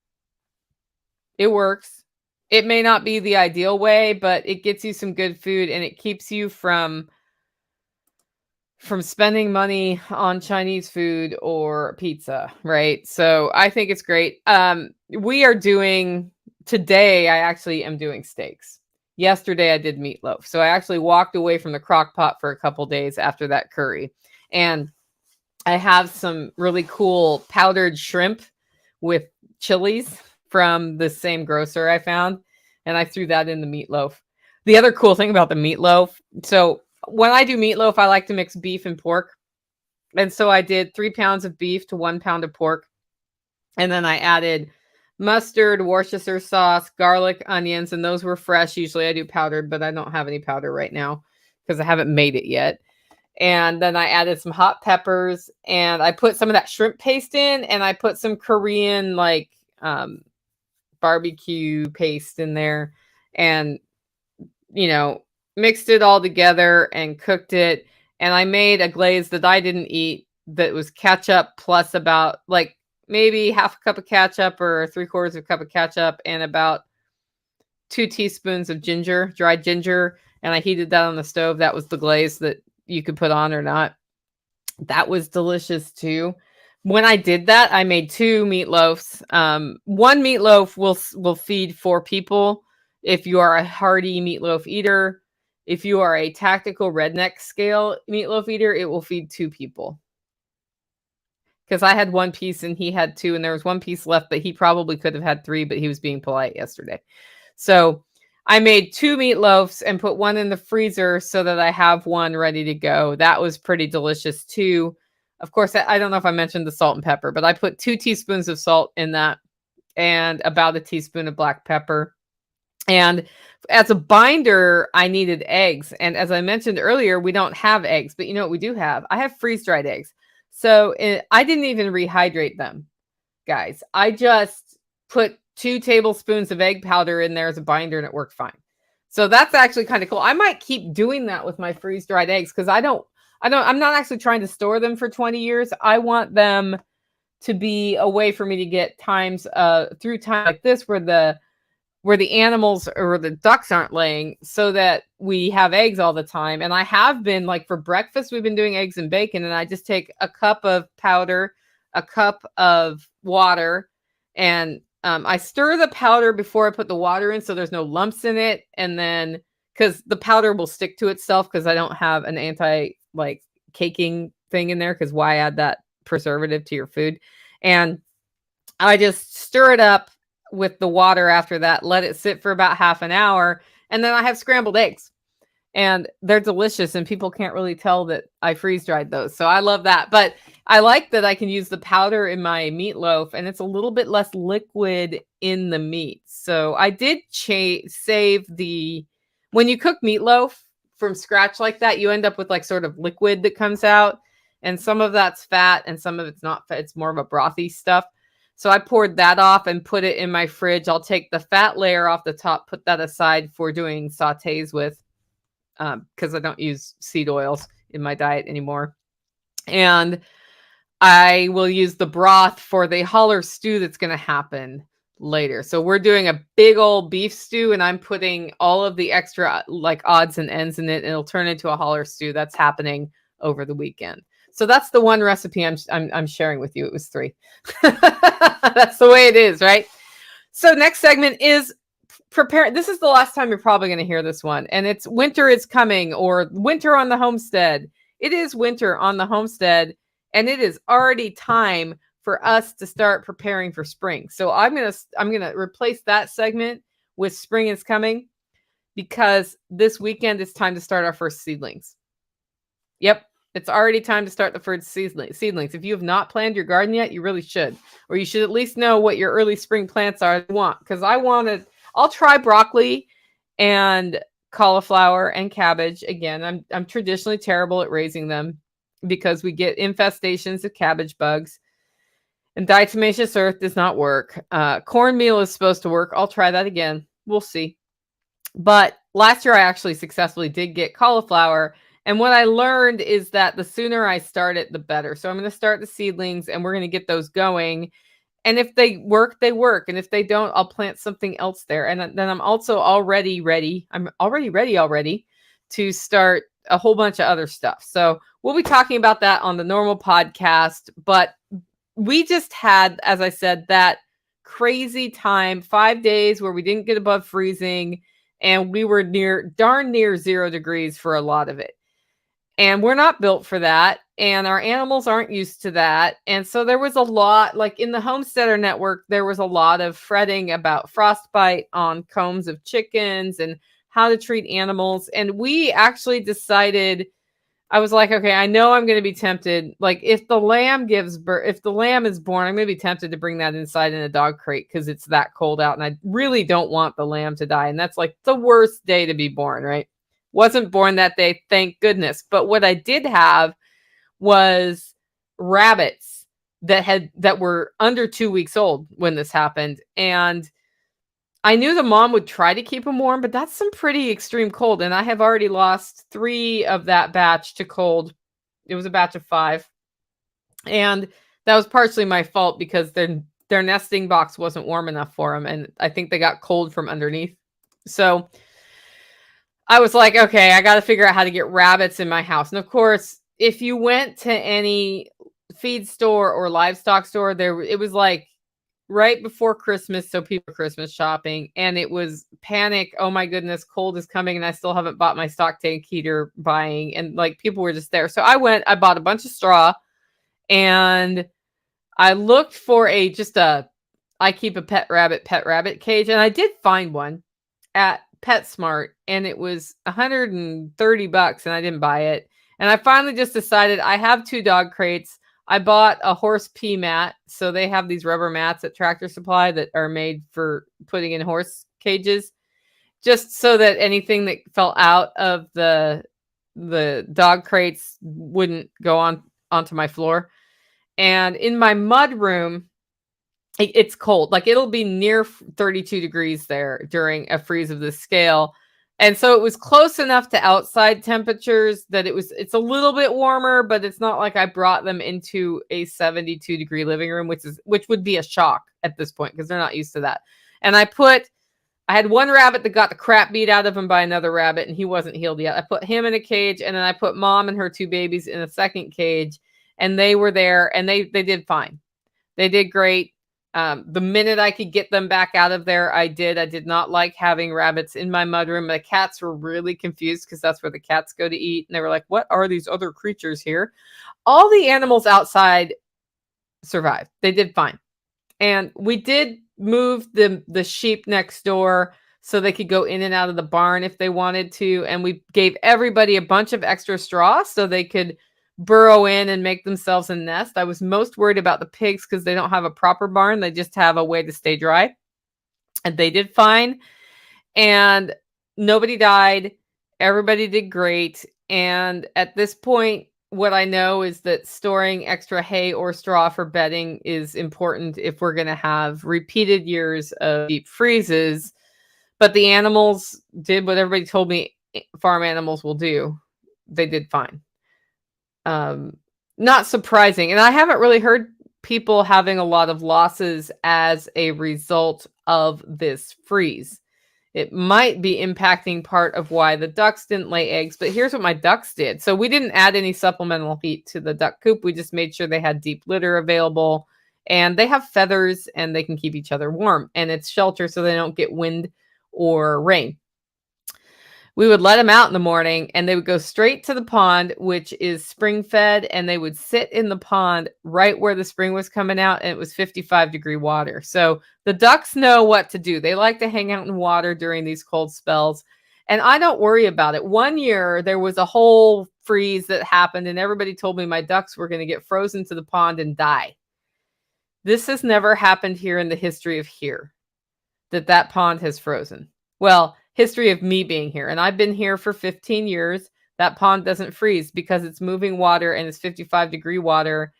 It works. It may not be the ideal way, but it gets you some good food, and it keeps you from spending money on Chinese food or pizza, right? So I think it's great. We are doing today. I actually am doing steaks. Yesterday I did meatloaf. So I actually walked away from the crock pot for a couple days after that curry. And I have some really cool powdered shrimp with chilies from the same grocer I found. And I threw that in the meatloaf. The other cool thing about the meatloaf, so when I do meatloaf, I like to mix beef and pork. And so I did 3 pounds of beef to 1 pound of pork. And then I added mustard, Worcestershire sauce, garlic, onions, and those were fresh. Usually I do powdered, but I don't have any powder right now because I haven't made it yet. And then I added some hot peppers, and I put some of that shrimp paste in, and I put some Korean barbecue paste in there, and mixed it all together and cooked it. And I made a glaze that I didn't eat that was ketchup plus about maybe half a cup of ketchup or 3/4 of a cup of ketchup and about 2 teaspoons of ginger, dried ginger. And I heated that on the stove. That was the glaze that you could put on or not. That was delicious too. When I did that, I made 2 meatloafs. 1 meatloaf will feed 4 people. If you are a hearty meatloaf eater, if you are a tactical redneck scale meatloaf eater, it will feed 2 people. Because I had 1 piece and he had 2, and there was 1 piece left, but he probably could have had 3, but he was being polite yesterday. So I made 2 meatloafs and put 1 in the freezer so that I have 1 ready to go. That was pretty delicious too. Of course, I don't know if I mentioned the salt and pepper, but I put 2 teaspoons of salt in that and about a teaspoon of black pepper. And as a binder, I needed eggs. And as I mentioned earlier, we don't have eggs, but you know what we do have? I have freeze-dried eggs. So I didn't even rehydrate them, guys. I just put 2 tablespoons of egg powder in there as a binder, and it worked fine. So that's actually kind of cool. I might keep doing that with my freeze-dried eggs because I'm not actually trying to store them for 20 years. I want them to be a way for me to get times through time like this where the animals or the ducks aren't laying, so that we have eggs all the time. And I have been, like, for breakfast, we've been doing eggs and bacon, and I just take a cup of powder, a cup of water, and I stir the powder before I put the water in so there's no lumps in it. And then, because the powder will stick to itself because I don't have an caking thing in there, because why add that preservative to your food? And I just stir it up with the water after that, let it sit for about half an hour, and then I have scrambled eggs. And they're delicious, and people can't really tell that I freeze-dried those. So I love that. But I like that I can use the powder in my meatloaf, and it's a little bit less liquid in the meat. So I did save when you cook meatloaf from scratch like that, you end up with like sort of liquid that comes out, and some of that's fat and some of it's not fat. It's more of a brothy stuff. So I poured that off and put it in my fridge. I'll take the fat layer off the top, put that aside for doing sautés with, because I don't use seed oils in my diet anymore. And I will use the broth for the holler stew that's going to happen later. So we're doing a big old beef stew, and I'm putting all of the extra like odds and ends in it, and it'll turn into a holler stew. That's happening over the weekend. So that's the one recipe I'm sharing with you. It was 3. That's the way it is, right? So next segment is prepare. This is the last time you're probably going to hear this one, and it's winter is coming, or winter on the homestead. It is winter on the homestead, and it is already time for us to start preparing for spring. So I'm gonna replace that segment with spring is coming, because this weekend it's time to start our first seedlings. Yep, it's already time to start the first seedlings. If you have not planned your garden yet, you really should, or you should at least know what your early spring plants are. Because I'll try broccoli and cauliflower and cabbage. Again, I'm traditionally terrible at raising them because we get infestations of cabbage bugs, and diatomaceous earth does not work. Cornmeal is supposed to work. I'll try that again. We'll see. But last year I actually successfully did get cauliflower. And what I learned is that the sooner I start it, the better. So I'm going to start the seedlings, and we're going to get those going. And if they work, they work. And if they don't, I'll plant something else there. And then I'm also already ready. I'm already ready to start a whole bunch of other stuff. So we'll be talking about that on the normal podcast. But we just had, as I said, that crazy time, 5 days where we didn't get above freezing, and we were darn near 0 degrees for a lot of it. And we're not built for that. And our animals aren't used to that. And so there was a lot, like in the Homesteader Network, there was a lot of fretting about frostbite on combs of chickens and how to treat animals. And we actually decided, I was like, okay, I know I'm going to be tempted. Like if the lamb gives birth, if the lamb is born, I'm going to be tempted to bring that inside in a dog crate because it's that cold out. And I really don't want the lamb to die. And that's like the worst day to be born, right? Wasn't born that day, thank goodness. But what I did have was rabbits that were under 2 weeks old when this happened. And I knew the mom would try to keep them warm, but that's some pretty extreme cold. And I have already lost 3 of that batch to cold. It was a batch of 5. And that was partially my fault because their nesting box wasn't warm enough for them. And I think they got cold from underneath. So I was like, okay, I got to figure out how to get rabbits in my house. And of course, if you went to any feed store or livestock store, it was like right before Christmas, so people were Christmas shopping, and it was panic. Oh my goodness, cold is coming, and I still haven't bought my stock tank heater buying, and like people were just there. So I bought a bunch of straw, and I looked for I keep a pet rabbit cage, and I did find one at PetSmart, and it was $130, and I didn't buy it. And I finally just decided, I have 2 dog crates. I bought a horse pee mat. So they have these rubber mats at Tractor Supply that are made for putting in horse cages, just so that anything that fell out of the dog crates wouldn't go onto my floor. And in my mud room, it's cold. Like it'll be near 32 degrees there during a freeze of this scale. And so it was close enough to outside temperatures that it's a little bit warmer, but it's not like I brought them into a 72 degree living room, which would be a shock at this point because they're not used to that. And I had one rabbit that got the crap beat out of him by another rabbit, and he wasn't healed yet. I put him in a cage, and then I put mom and her 2 babies in a second cage, and they were there, and they did fine. They did great. The minute I could get them back out of there, I did. I did not like having rabbits in my mudroom. The cats were really confused because that's where the cats go to eat. And they were like, what are these other creatures here? All the animals outside survived. They did fine. And we did move the sheep next door so they could go in and out of the barn if they wanted to. And we gave everybody a bunch of extra straw so they could burrow in and make themselves a nest. I was most worried about the pigs because they don't have a proper barn. They just have a way to stay dry. And they did fine. And nobody died. Everybody did great. And at this point, what I know is that storing extra hay or straw for bedding is important if we're going to have repeated years of deep freezes. But the animals did what everybody told me farm animals will do. They did fine. not surprising. And I haven't really heard people having a lot of losses as a result of this freeze. It might be impacting part of why the ducks didn't lay eggs, but here's what my ducks did. So we didn't add any supplemental heat to the duck coop. We just made sure they had deep litter available, and they have feathers and they can keep each other warm, and it's shelter so they don't get wind or rain. We would let them out in the morning and they would go straight to the pond, which is spring fed, and they would sit in the pond right where the spring was coming out, and it was 55-degree water. So the ducks know what to do. They like to hang out in water during these cold spells, and I don't worry about it. One year there was a whole freeze that happened and everybody told me my ducks were going to get frozen to the pond and die. This has never happened here in the history of here, that pond has frozen. Well, history of me being here, and I've been here for 15 years. That pond doesn't freeze because it's moving water and it's 55-degree water,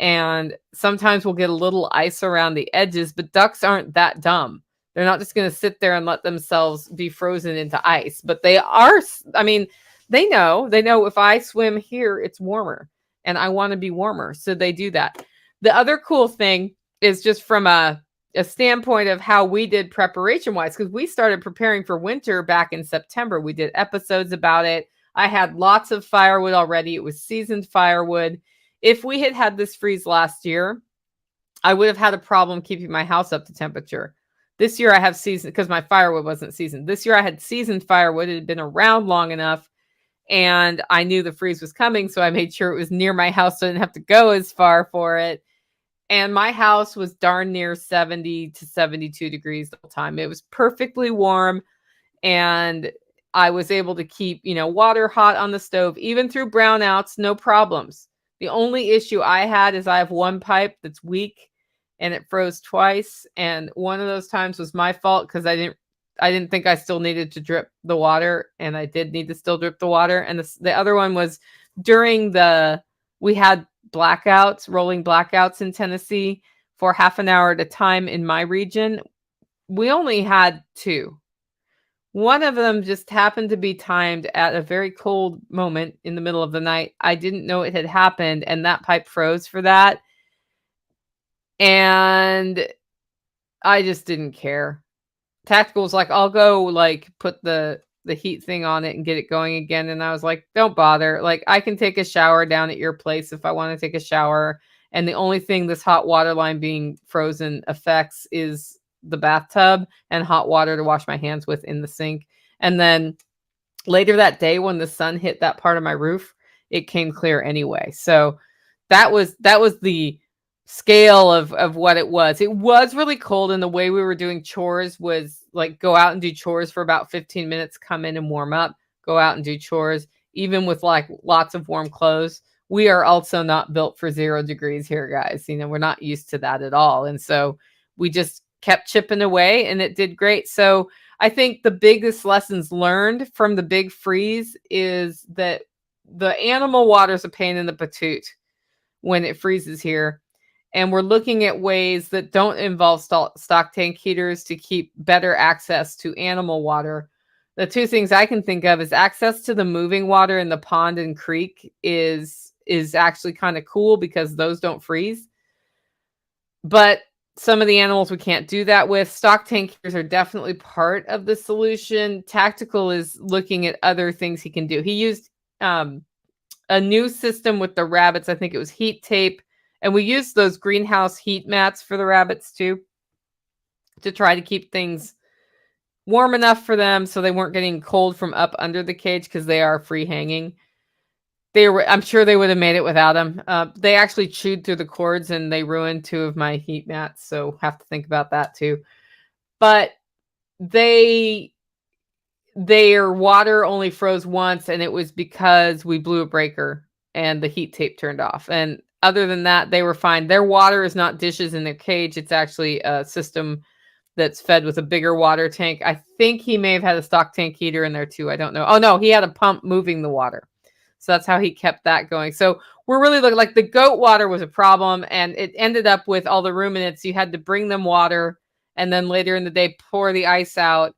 and sometimes we'll get a little ice around the edges, but ducks aren't that dumb. They're not just going to sit there and let themselves be frozen into ice, but they are, I mean, they know if I swim here it's warmer and I want to be warmer, so they do that. The other cool thing is just from a standpoint of how we did preparation wise, because we started preparing for winter back in September. We did episodes about it. I had lots of firewood already. It was seasoned firewood. If we had had this freeze last year, I would have had a problem keeping my house up to temperature. This year I have seasoned, because my firewood wasn't seasoned. This year I had seasoned firewood. It had been around long enough, and I knew the freeze was coming, so I made sure it was near my house so I didn't have to go as far for it. And my house was darn near 70 to 72 degrees the whole time. It was perfectly warm, and I was able to keep, water hot on the stove, even through brownouts, no problems. The only issue I had is I have one pipe that's weak and it froze twice. And one of those times was my fault because I didn't think I still needed to drip the water, and I did need to still drip the water. And the other one was during we had rolling blackouts in Tennessee for half an hour at a time in my region. We only had 2. One of them just happened to be timed at a very cold moment in the middle of the night. I didn't know it had happened, and that pipe froze for that. And I just didn't care. Tactical was like, I'll go put the heat thing on it and get it going again. And I was like, don't bother. I can take a shower down at your place if I want to take a shower. And the only thing this hot water line being frozen affects is the bathtub and hot water to wash my hands with in the sink. And then later that day, when the sun hit that part of my roof, it came clear anyway. So that was the scale of what it was. It was really cold, and the way we were doing chores was go out and do chores for about 15 minutes, come in and warm up, go out and do chores, even with lots of warm clothes. We are also not built for 0 degrees here, guys. We're not used to that at all. And so we just kept chipping away, and it did great. So I think the biggest lessons learned from the big freeze is that the animal water is a pain in the patoot when it freezes here. And we're looking at ways that don't involve stock tank heaters to keep better access to animal water. The 2 things I can think of is access to the moving water in the pond and creek is actually kind of cool because those don't freeze. But some of the animals we can't do that with. Stock tank heaters are definitely part of the solution. Tactical is looking at other things he can do. He used a new system with the rabbits. I think it was heat tape. And we used those greenhouse heat mats for the rabbits too, to try to keep things warm enough for them so they weren't getting cold from up under the cage, because they are free hanging. I'm sure they would have made it without them. They actually chewed through the cords and they ruined 2 of my heat mats, so have to think about that too. But their water only froze once, and it was because we blew a breaker and the heat tape turned off. And other than that, they were fine. Their water is not dishes in their cage. It's actually a system that's fed with a bigger water tank. I think he may have had a stock tank heater in there too. I don't know. Oh no, he had a pump moving the water. So that's how he kept that going. So we're really looking the goat water was a problem, and it ended up with all the ruminants. You had to bring them water, and then later in the day, pour the ice out,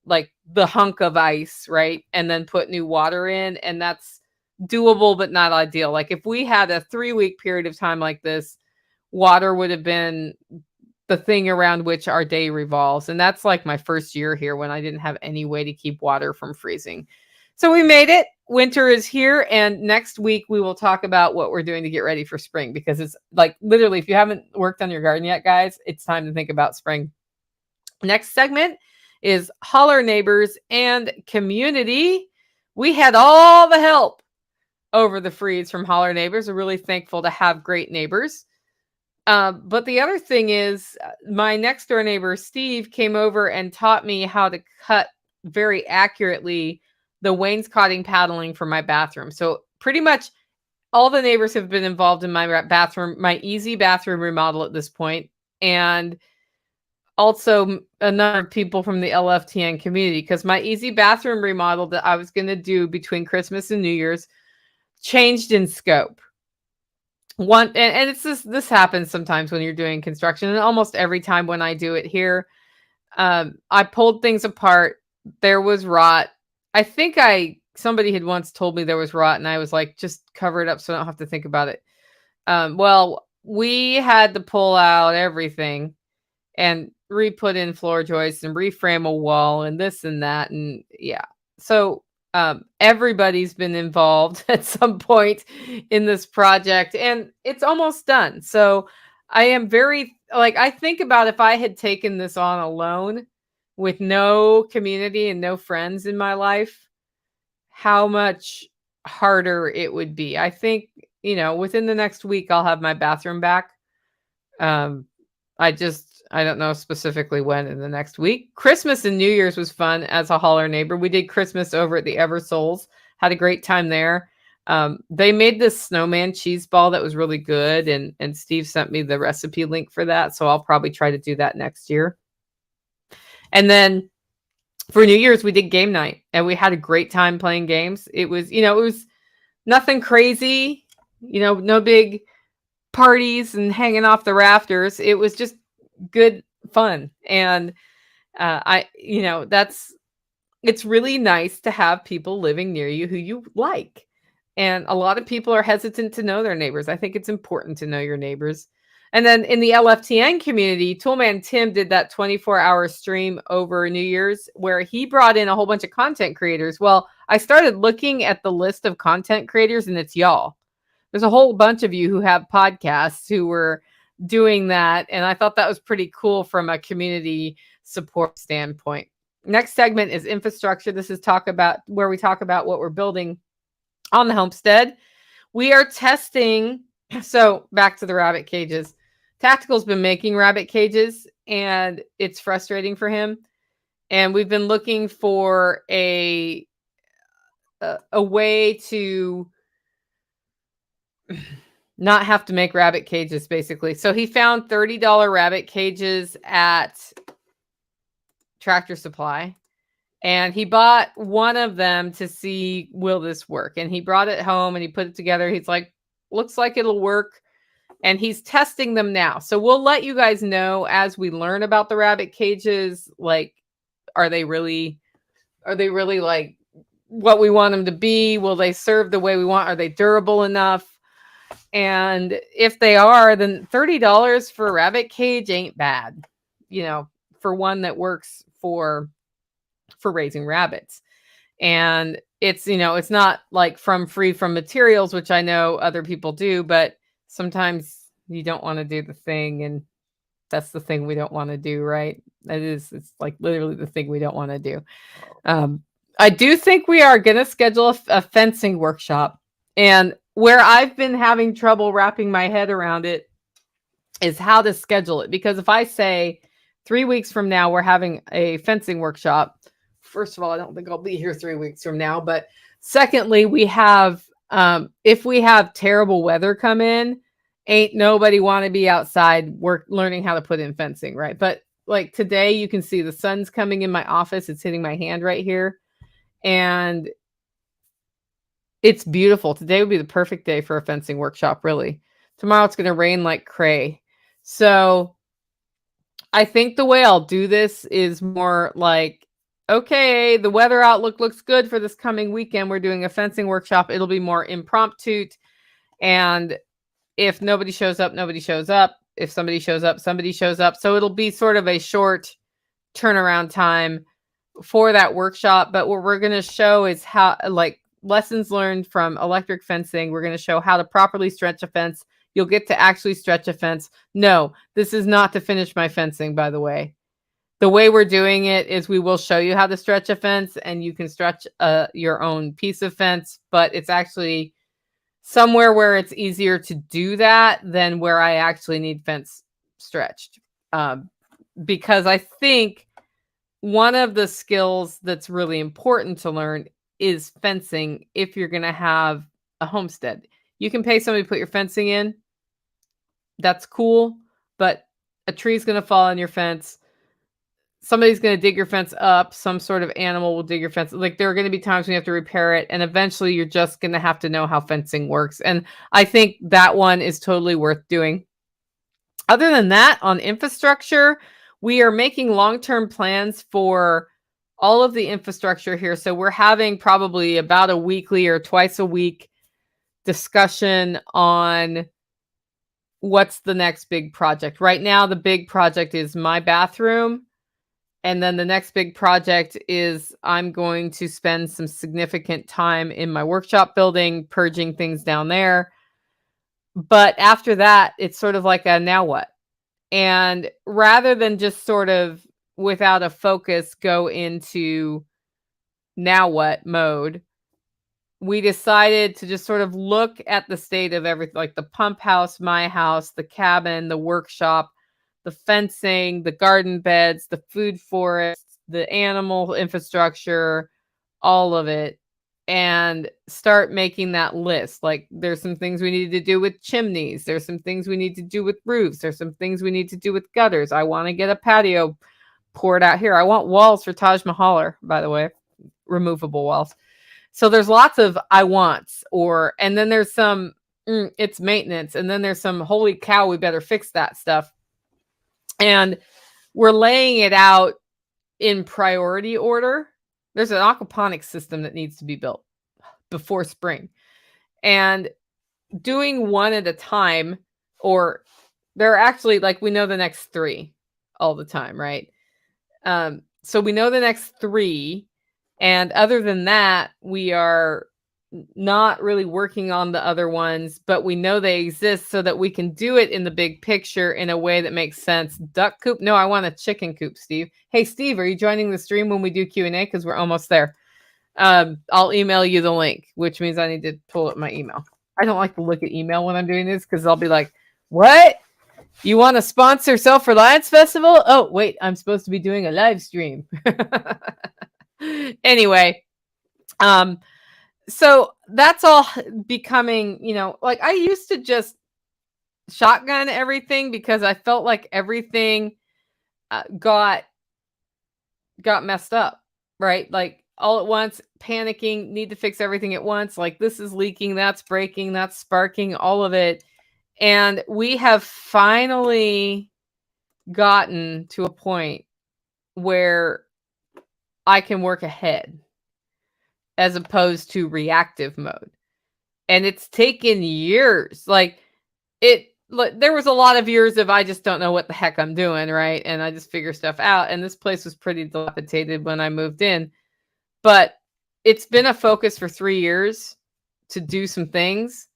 the hunk of ice, right? And then put new water in. And that's doable, but not ideal. Like if we had a 3-week period of time like this, water would have been the thing around which our day revolves. And that's like my first year here when I didn't have any way to keep water from freezing. So we made it. Winter is here. And next week we will talk about what we're doing to get ready for spring, because it's like literally, if you haven't worked on your garden yet, guys, it's time to think about spring. Next segment is Holler Neighbors and Community. We had all the help over the freeze from Holler Neighbors. We're really thankful to have great neighbors. But the other thing is, my next door neighbor, Steve, came over and taught me how to cut very accurately the wainscoting paneling for my bathroom. So pretty much all the neighbors have been involved in my bathroom, my easy bathroom remodel at this point. And also a number of people from the LFTN community, because my easy bathroom remodel that I was going to do between Christmas and New Year's changed in scope. And it's this happens sometimes when you're doing construction, and almost every time when I do it here, I pulled things apart. There was rot. I think somebody had once told me there was rot, and I was like, just cover it up so I don't have to think about it. Well, we had to pull out everything and re-put in floor joists and reframe a wall and this and that, and yeah. So everybody's been involved at some point in this project, and it's almost done. So I am very, I think about if I had taken this on alone with no community and no friends in my life, how much harder it would be. I think, within the next week, I'll have my bathroom back. I don't know specifically when in the next week. Christmas and New Year's was fun as a Holler neighbor. We did Christmas over at the Eversoles. Had a great time there. They made this snowman cheese ball that was really good, and Steve sent me the recipe link for that, so I'll probably try to do that next year. And then for New Year's, we did game night, and we had a great time playing games. It was nothing crazy, no big parties and hanging off the rafters. It was just good fun. And it's really nice to have people living near you who you like. And a lot of people are hesitant to know their neighbors. I think it's important to know your neighbors. And then in the LFTN community, Toolman Tim did that 24-hour stream over New Year's where he brought in a whole bunch of content creators. Well, I started looking at the list of content creators, and it's y'all. There's a whole bunch of you who have podcasts who were doing that, and I thought that was pretty cool from a community support standpoint. Next segment is infrastructure. This is where we talk about what we're building on the homestead. We are testing. So back to the rabbit cages. Tactical's been making rabbit cages, and it's frustrating for him. And we've been looking for a way to not have to make rabbit cages, basically. So he found $30 rabbit cages at Tractor Supply, and he bought one of them to see, will this work? And he brought it home and he put it together. He's like, looks like it'll work. And he's testing them now. So we'll let you guys know as we learn about the rabbit cages, like, are they really like what we want them to be? Will they serve the way we want? Are they durable enough? And if they are, then $30 for a rabbit cage ain't bad, for one that works for raising rabbits. And it's, it's not like free from materials, which I know other people do, but sometimes you don't want to do the thing, and that's the thing we don't want to do, right? It's like literally the thing we don't want to do. I do think we are going to schedule a fencing workshop, and where I've been having trouble wrapping my head around it is how to schedule it. Because if I say 3 weeks from now, we're having a fencing workshop, first of all, I don't think I'll be here 3 weeks from now. But secondly, we have, if we have terrible weather come in, ain't nobody want to be outside learning how to put in fencing, right? But like today, you can see the sun's coming in my office. It's hitting my hand right here. And it's beautiful. Today would be the perfect day for a fencing workshop, really. Tomorrow it's going to rain like cray. So I think the way I'll do this is more like okay, the weather outlook looks good for this coming weekend. We're doing a fencing workshop. It'll be more impromptu. And if nobody shows up, nobody shows up. If somebody shows up, somebody shows up. So it'll be sort of a short turnaround time for that workshop. But what we're going to show is how, like, lessons learned from electric fencing. We're going to show how to properly stretch a fence. You'll get to actually stretch a fence. No, this is not to finish my fencing, by the way. The way we're doing it is we will show you how to stretch a fence, and you can stretch your own piece of fence, but it's actually somewhere where it's easier to do that than where I actually need fence stretched. Because I think one of the skills that's really important to learn is fencing if you're going to have a homestead. You can pay somebody to put your fencing in. That's cool, but a tree's going to fall on your fence. Somebody's going to dig your fence up. Some sort of animal will dig your fence. Like, there are going to be times when you have to repair it. And eventually you're just going to have to know how fencing works. And I think that one is totally worth doing. Other than that, on infrastructure, we are making long-term plans for all of the infrastructure here. So we're having probably about a weekly or twice a week discussion on what's the next big project. Right now, the big project is my bathroom. And then the next big project is I'm going to spend some significant time in my workshop building, purging things down there. But after that, it's sort of like a now what? And rather than just sort of without a focus go into now what mode, we decided to just sort of look at the state of everything, like the pump house, my house, the cabin, the workshop, the fencing, the garden beds, the food forests, the animal infrastructure, all of it, and start making that list. Like, there's some things we need to do with chimneys. There's some things we need to do with roofs. There's some things we need to do with gutters. I want to get a patio poured out here. I want walls for Taj Mahal, by the way, removable walls. So there's lots of I wants, and then there's some, it's maintenance. And then there's some, holy cow, we better fix that stuff. And we're laying it out in priority order. There's an aquaponics system that needs to be built before spring. And doing one at a time, or there are actually, like, we know the next 3 all the time, right? So we know the next 3. And other than that, we are not really working on the other ones, but we know they exist so that we can do it in the big picture in a way that makes sense. Duck coop? No, I want a chicken coop, Steve. Hey, Steve, are you joining the stream when we do Q&A? Because we're almost there. I'll email you the link, which means I need to pull up my email. I don't like to look at email when I'm doing this because I'll be like, what? You want to sponsor Self-Reliance Festival? Oh, wait, I'm supposed to be doing a live stream. Anyway, so that's all becoming, like, I used to just shotgun everything because I felt like everything got messed up, right? Like, all at once, panicking, need to fix everything at once. Like, this is leaking, that's breaking, that's sparking, all of it. And we have finally gotten to a point where I can work ahead as opposed to reactive mode. And it's taken years. Like, there was a lot of years of I just don't know what the heck I'm doing, right? And I just figure stuff out. And this place was pretty dilapidated when I moved in. But it's been a focus for 3 years to do some things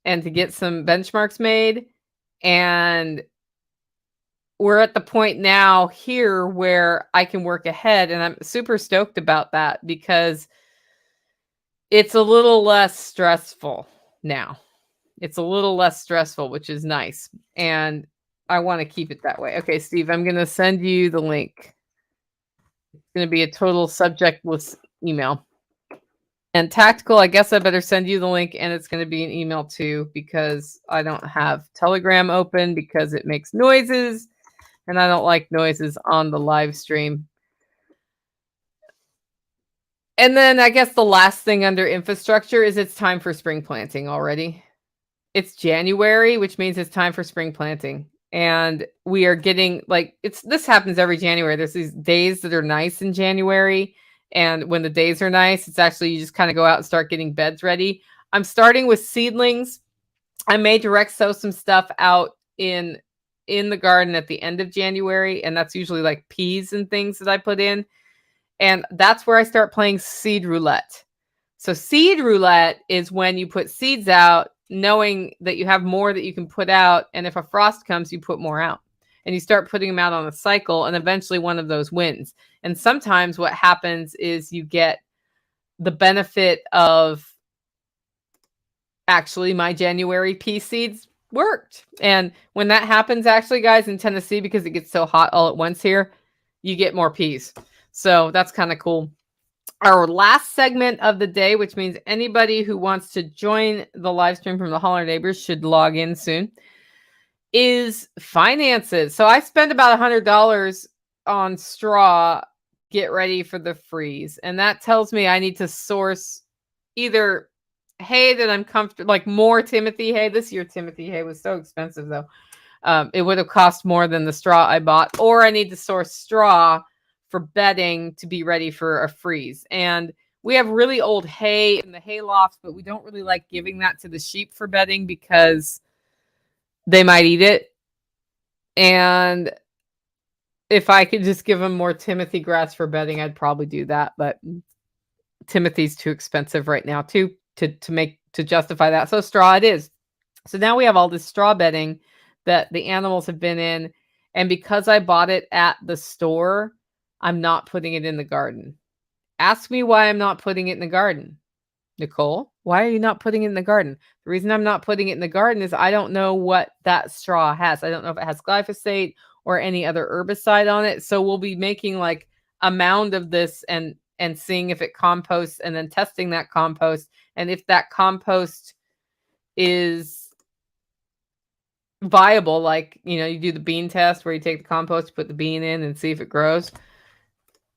and to get some benchmarks made. And we're at the point now here where I can work ahead. And I'm super stoked about that because it's a little less stressful now. It's a little less stressful, which is nice. And I want to keep it that way. Okay, Steve, I'm going to send you the link. It's going to be a total subjectless email. And Tactical, I guess I better send you the link, and it's going to be an email too, because I don't have Telegram open because it makes noises, and I don't like noises on the live stream. And then I guess the last thing under infrastructure is it's time for spring planting already. It's January, which means it's time for spring planting. and we are getting like this happens every January. There's these days that are nice in January, and when the days are nice, it's actually you just kind of go out and start getting beds ready. I'm starting with seedlings. I may direct sow some stuff out in the garden at the end of January, and that's usually like peas and things that I put in. And that's where I start playing seed roulette. So seed roulette is when you put seeds out, knowing that you have more that you can put out, and if a frost comes, you put more out. And you start putting them out on a cycle, and eventually one of those wins. And sometimes what happens is you get the benefit of actually my January pea seeds worked. And when that happens, actually, guys, in Tennessee, because it gets so hot all at once here, you get more peas. So that's kind of cool. Our last segment of the day, which means anybody who wants to join the live stream from the Holler Neighbors should log in soon, is finances. So I spend about $100 on straw, get ready for the freeze. And that tells me I need to source either hay that I'm comfortable, like more Timothy hay. This year, Timothy hay was so expensive, though. It would have cost more than the straw I bought, or I need to source straw for bedding to be ready for a freeze. And we have really old hay in the hay loft, but we don't really like giving that to the sheep for bedding because they might eat it. And if I could just give them more Timothy grass for bedding, I'd probably do that. But Timothy's too expensive right now too to justify that. So straw it is. So now we have all this straw bedding that the animals have been in. And because I bought it at the store, I'm not putting it in the garden. Ask me why I'm not putting it in the garden. Nicole, why are you not putting it in the garden? The reason I'm not putting it in the garden is I don't know what that straw has. I don't know if it has glyphosate or any other herbicide on it. So we'll be making like a mound of this and seeing if it composts, and then testing that compost. And if that compost is viable, like, you do the bean test where you take the compost, put the bean in and see if it grows,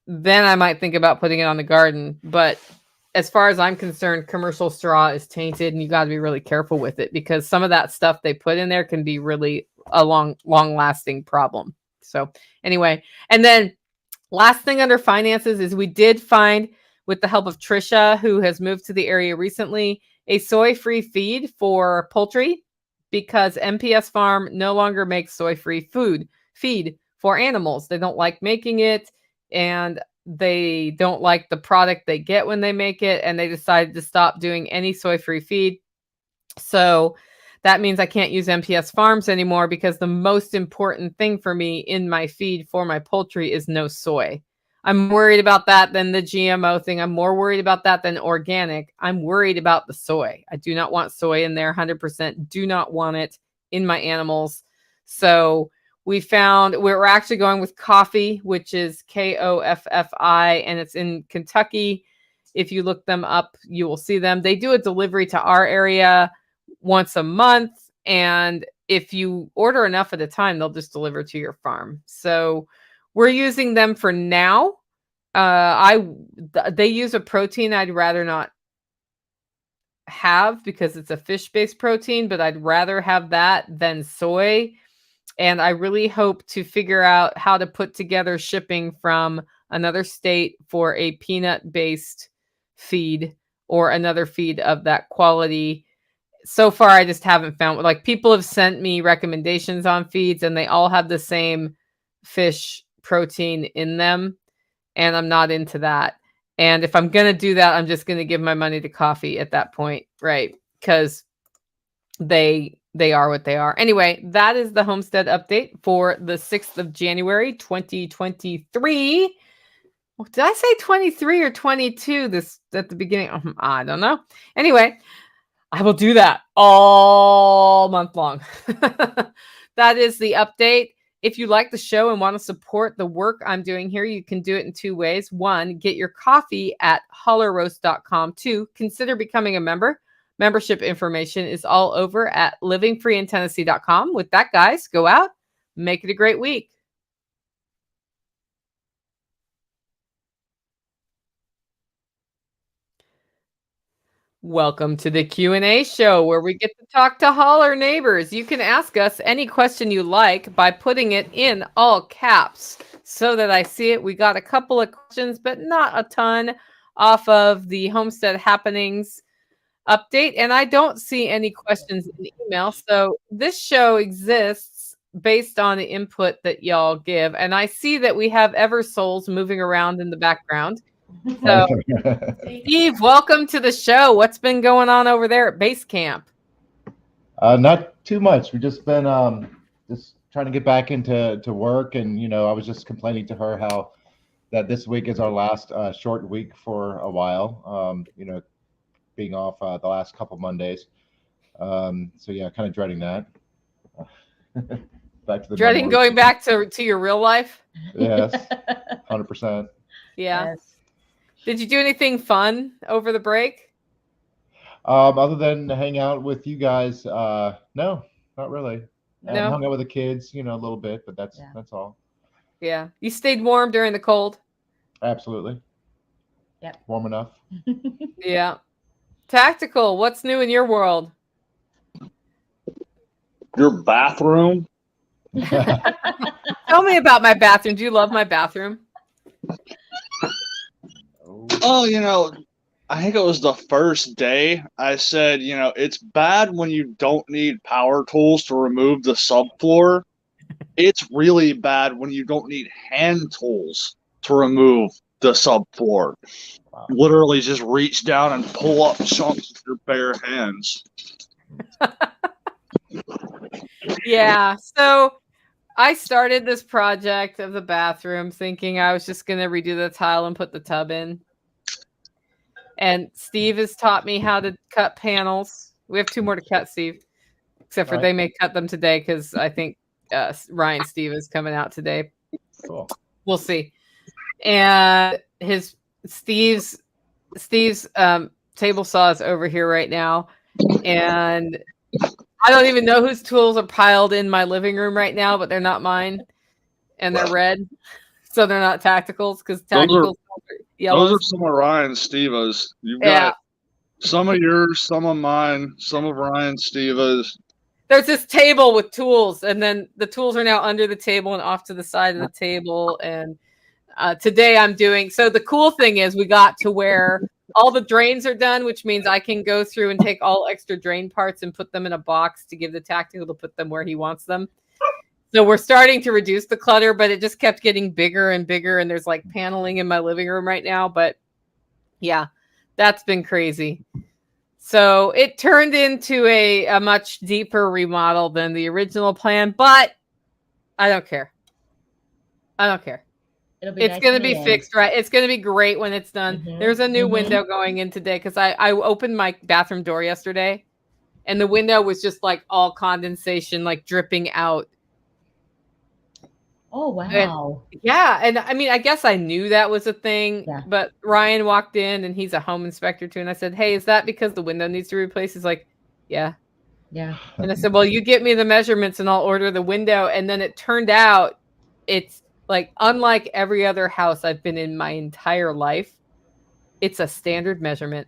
then I might think about putting it on the garden. But as far as I'm concerned, commercial straw is tainted, and you got to be really careful with it because some of that stuff they put in there can be really a long lasting problem. So anyway, and then last thing under finances is we did find, with the help of Trisha, who has moved to the area recently, a soy-free feed for poultry, because MPS Farm no longer makes soy-free feed for animals. They don't like making it, and they don't like the product they get when they make it, and they decided to stop doing any soy-free feed. So that means I can't use MPS Farms anymore, because the most important thing for me in my feed for my poultry is no soy. I'm worried about that than the GMO thing. I'm more worried about that than organic. I'm worried about the soy. I do not want soy in there. 100% do not want it in my animals. So we found we're actually going with coffee, which is KOFFI, and it's in Kentucky. If you look them up, you will see them. They do a delivery to our area once a month, and if you order enough at a time, they'll just deliver to your farm. So we're using them for now. They use a protein I'd rather not have because it's a fish-based protein, but I'd rather have that than soy. And I really hope to figure out how to put together shipping from another state for a peanut-based feed or another feed of that quality. So far, I just haven't found, like, people have sent me recommendations on feeds and they all have the same fish protein in them. And I'm not into that. And if I'm going to do that, I'm just going to give my money to coffee at that point. Right. Because they are what they are. Anyway, that is the homestead update for the 6th of January, 2023. Did I say 23 or 22 this at the beginning? I don't know. Anyway, I will do that all month long. That is the update. If you like the show and want to support the work I'm doing here, you can do it in 2 ways. 1, get your coffee at hollerroast.com. 2, consider becoming a member. Membership information is all over at livingfreeintennessee.com. With that, guys, go out, make it a great week. Welcome to the Q&A show where we get to talk to holler neighbors. You can ask us any question you like by putting it in all caps so that I see it. We got a couple of questions, but not a ton off of the Homestead Happenings update, and I don't see any questions in the email. So this show exists based on the input that y'all give, and I see that we have ever souls moving around in the background. So, Steve, welcome to the show. What's been going on over there at base camp? Not too much. We've just been just trying to get back into work, and I was just complaining to her how that this week is our last short week for a while. Being off the last couple Mondays. So yeah, kind of dreading that. Back to the dreading going back to your real life. Yes, 100%. Yeah. Yes. Did you do anything fun over the break? Other than hang out with you guys, no, not really. No. Hung out with the kids, a little bit, but that's all. Yeah. You stayed warm during the cold? Absolutely. Yep. Warm enough. Yeah. Tactical, what's new in your world? Your bathroom? Tell me about my bathroom. Do you love my bathroom? Oh, I think it was the first day I said, it's bad when you don't need power tools to remove the subfloor. It's really bad when you don't need hand tools to remove the subfloor. Wow. Literally just reach down and pull up chunks with your bare hands. Yeah, so I started this project of the bathroom thinking I was just going to redo the tile and put the tub in. And Steve has taught me how to cut panels. We have 2 more to cut, Steve. Except for they may cut them today because I think Ryan Steve is coming out today. Cool. We'll see. And Steve's table saw is over here right now. And I don't even know whose tools are piled in my living room right now, but they're not mine. And they're red. So they're not tacticals because tacticals are yellow. Those are some of Ryan Steva's. You've got some of yours, some of mine, some of Ryan Steva's. There's this table with tools, and then the tools are now under the table and off to the side of the table. And today I'm doing, so the cool thing is we got to where all the drains are done, which means I can go through and take all extra drain parts and put them in a box to give the tactical to put them where he wants them. So we're starting to reduce the clutter, but it just kept getting bigger and bigger. And there's like paneling in my living room right now. But yeah, that's been crazy. So it turned into a much deeper remodel than the original plan, but I don't care. I don't care. It's going to be fixed, right? It's going to be great when it's done. Mm-hmm. There's a new window going in today because I opened my bathroom door yesterday and the window was just like all condensation, like dripping out. Oh, wow. And I mean, I guess I knew that was a thing, but Ryan walked in and he's a home inspector too. And I said, hey, is that because the window needs to be replaced? He's like, yeah. And I said, well, you get me the measurements and I'll order the window. And then it turned out it's like, unlike every other house I've been in my entire life, it's a standard measurement.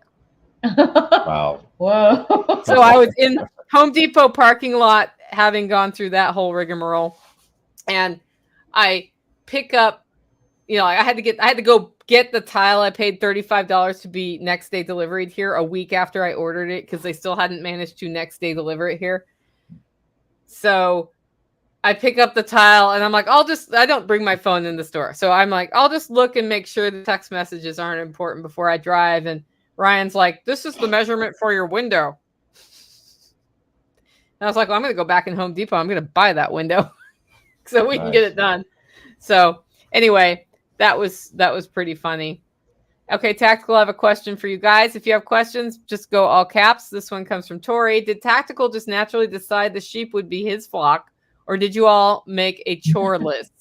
Wow. Whoa. So I was in Home Depot parking lot, having gone through that whole rigmarole. And I pick up, I had to go get the tile. I paid $35 to be next day delivered here a week after I ordered it because they still hadn't managed to next day deliver it here. So I pick up the tile and I'm like, I don't bring my phone in the store. So I'm like, I'll just look and make sure the text messages aren't important before I drive. And Ryan's like, this is the measurement for your window. And I was like, well, I'm going to go back in Home Depot. I'm going to buy that window. So we can get it done. So anyway, that was pretty funny. Okay, Tactical, I have a question for you guys. If you have questions, just go all caps. This one comes from Tori. Did Tactical just naturally decide the sheep would be his flock, or did you all make a chore list?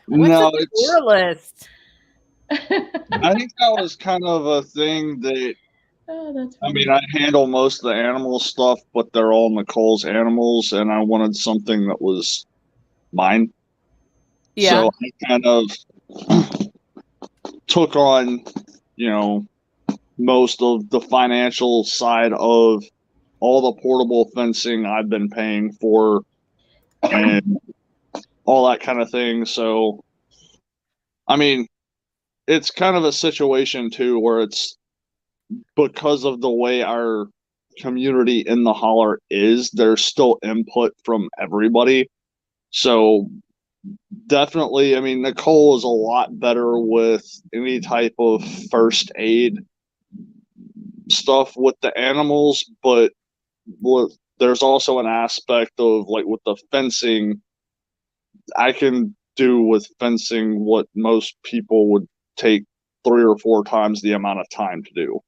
What's a chore list? I think that was kind of a thing that I handle most of the animal stuff, but they're all Nicole's animals, and I wanted something that was mine. Yeah. So I kind of took on, most of the financial side of all the portable fencing I've been paying for and all that kind of thing. So, I mean, it's kind of a situation too where it's because of the way our community in the holler is, there's still input from everybody. So definitely, I mean, Nicole is a lot better with any type of first aid stuff with the animals, but there's also an aspect of like with the fencing, I can do with fencing what most people would take 3 or 4 times the amount of time to do.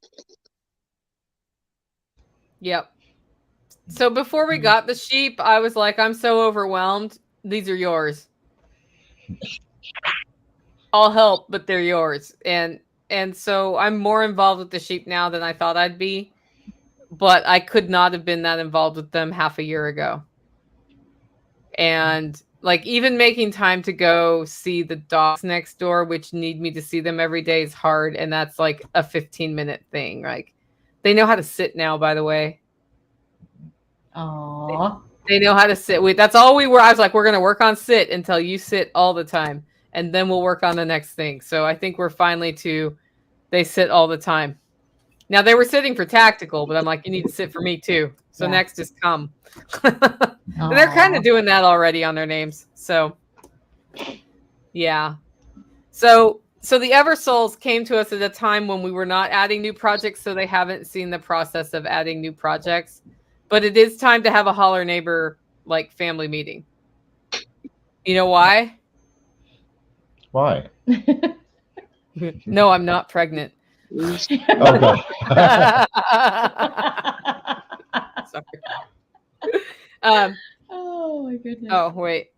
Yep. So before we got the sheep, I was like, I'm so overwhelmed. These are yours. I'll help, but they're yours. And so I'm more involved with the sheep now than I thought I'd be. But I could not have been that involved with them half a year ago. And like even making time to go see the dogs next door, which need me to see them every day, is hard. And that's like a 15-minute thing. Like they know how to sit now, by the way. Aww. They know how to sit. That's all we were. I was like, we're going to work on sit until you sit all the time. And then we'll work on the next thing. So I think we're finally they sit all the time. Now they were sitting for tactical, but I'm like, you need to sit for me too. So Yeah. next is come. And they're kind of doing that already on their names. So yeah. So the Eversouls came to us at a time when we were not adding new projects. So they haven't seen the process of adding new projects, but it is time to have a holler neighbor like family meeting. You know why? Why? No, I'm not pregnant. Okay. Sorry. Oh my goodness. Oh, wait.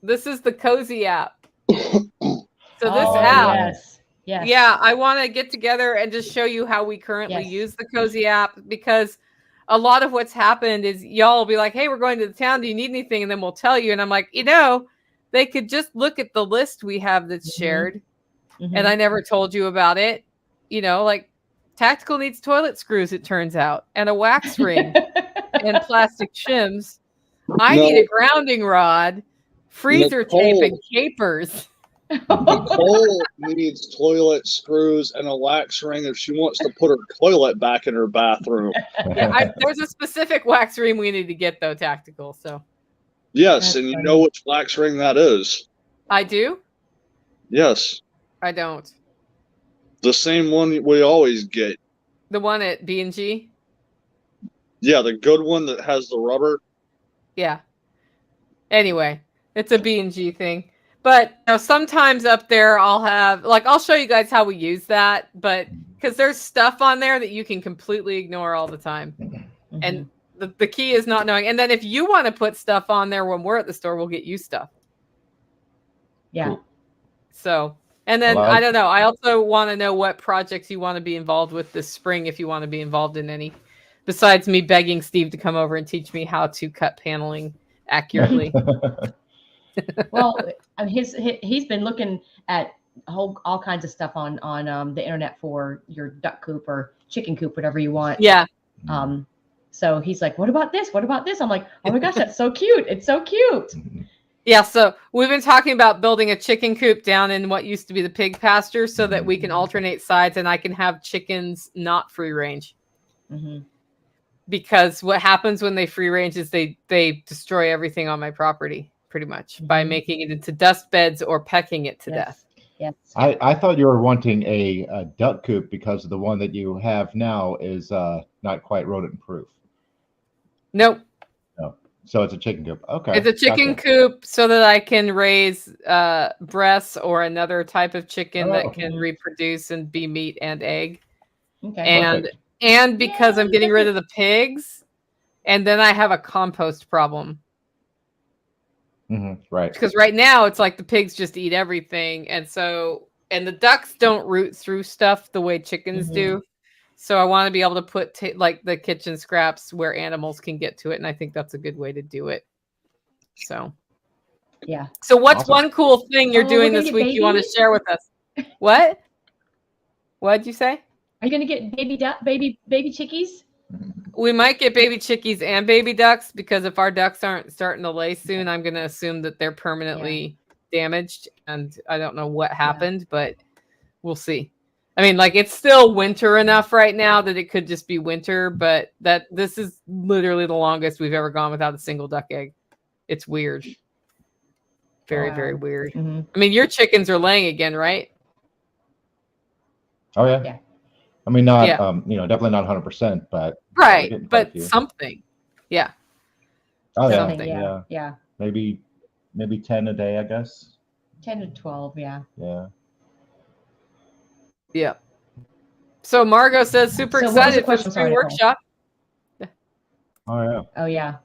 This is the Cozy app. So this app, Yes. Yes. yeah, I want to get together and just show you how we currently use the Cozy app, because a lot of what's happened is y'all will be like, hey, we're going to the town. Do you need anything? And then we'll tell you. And I'm like, they could just look at the list we have that's shared. And I never told you about it. Like Tactical needs toilet screws, it turns out, and a wax ring and plastic shims. I need a grounding rod, freezer tape, and capers. Nicole needs toilet screws and a wax ring if she wants to put her toilet back in her bathroom. Yeah, there's a specific wax ring we need to get, though, Tactical. So yes, That's and you funny. know which wax ring that is. I do? Yes. I don't. The same one we always get. The one at B&G? Yeah, the good one that has the rubber. Yeah. Anyway, it's a B&G thing. But sometimes up there I'll show you guys how we use that, but because there's stuff on there that you can completely ignore all the time. And the key is not knowing. And then if you want to put stuff on there when we're at the store, we'll get you stuff. Yeah. So, and then I don't know. I also want to know what projects you want to be involved with this spring, if you want to be involved in any, besides me begging Steve to come over and teach me how to cut paneling accurately. Well, I mean, he's been looking at all kinds of stuff on the internet for your duck coop or chicken coop, whatever you want. Yeah. So he's like, what about this? What about this? I'm like, oh my gosh, that's so cute. It's so cute. Yeah, so we've been talking about building a chicken coop down in what used to be the pig pasture so that we can alternate sides and I can have chickens not free range. Because what happens when they free range is they destroy everything on my property, pretty much, by making it into dust beds or pecking it to death. Yes. I thought you were wanting a duck coop because the one that you have now is not quite rodent proof. Nope. No. So it's a chicken coop. Okay. It's a chicken coop so that I can raise breasts or another type of chicken that can reproduce and be meat and egg. Okay. And because I'm getting rid of the pigs, and then I have a compost problem. Right. Because right now it's like the pigs just eat everything. And the ducks don't root through stuff the way chickens do. So I want to be able to put like the kitchen scraps where animals can get to it. And I think that's a good way to do it. So, yeah. So what's one cool thing you're doing this week you want to share with us? What? What'd you say? Are you gonna get baby chickies? We might get baby chickies and baby ducks because if our ducks aren't starting to lay soon, I'm going to assume that they're permanently damaged. And I don't know what happened, but we'll see. I mean, like it's still winter enough right now that it could just be winter, but this is literally the longest we've ever gone without a single duck egg. It's weird. Very, very weird. Mm-hmm. I mean, your chickens are laying again, right? Oh yeah. Yeah. I mean, not definitely not 100%, but right, but something. Yeah. Oh Something, yeah. Maybe 10 a day, I guess. 10 to 12, yeah. Yeah. Yeah. So Margot says super excited for the spring workshop. Oh yeah.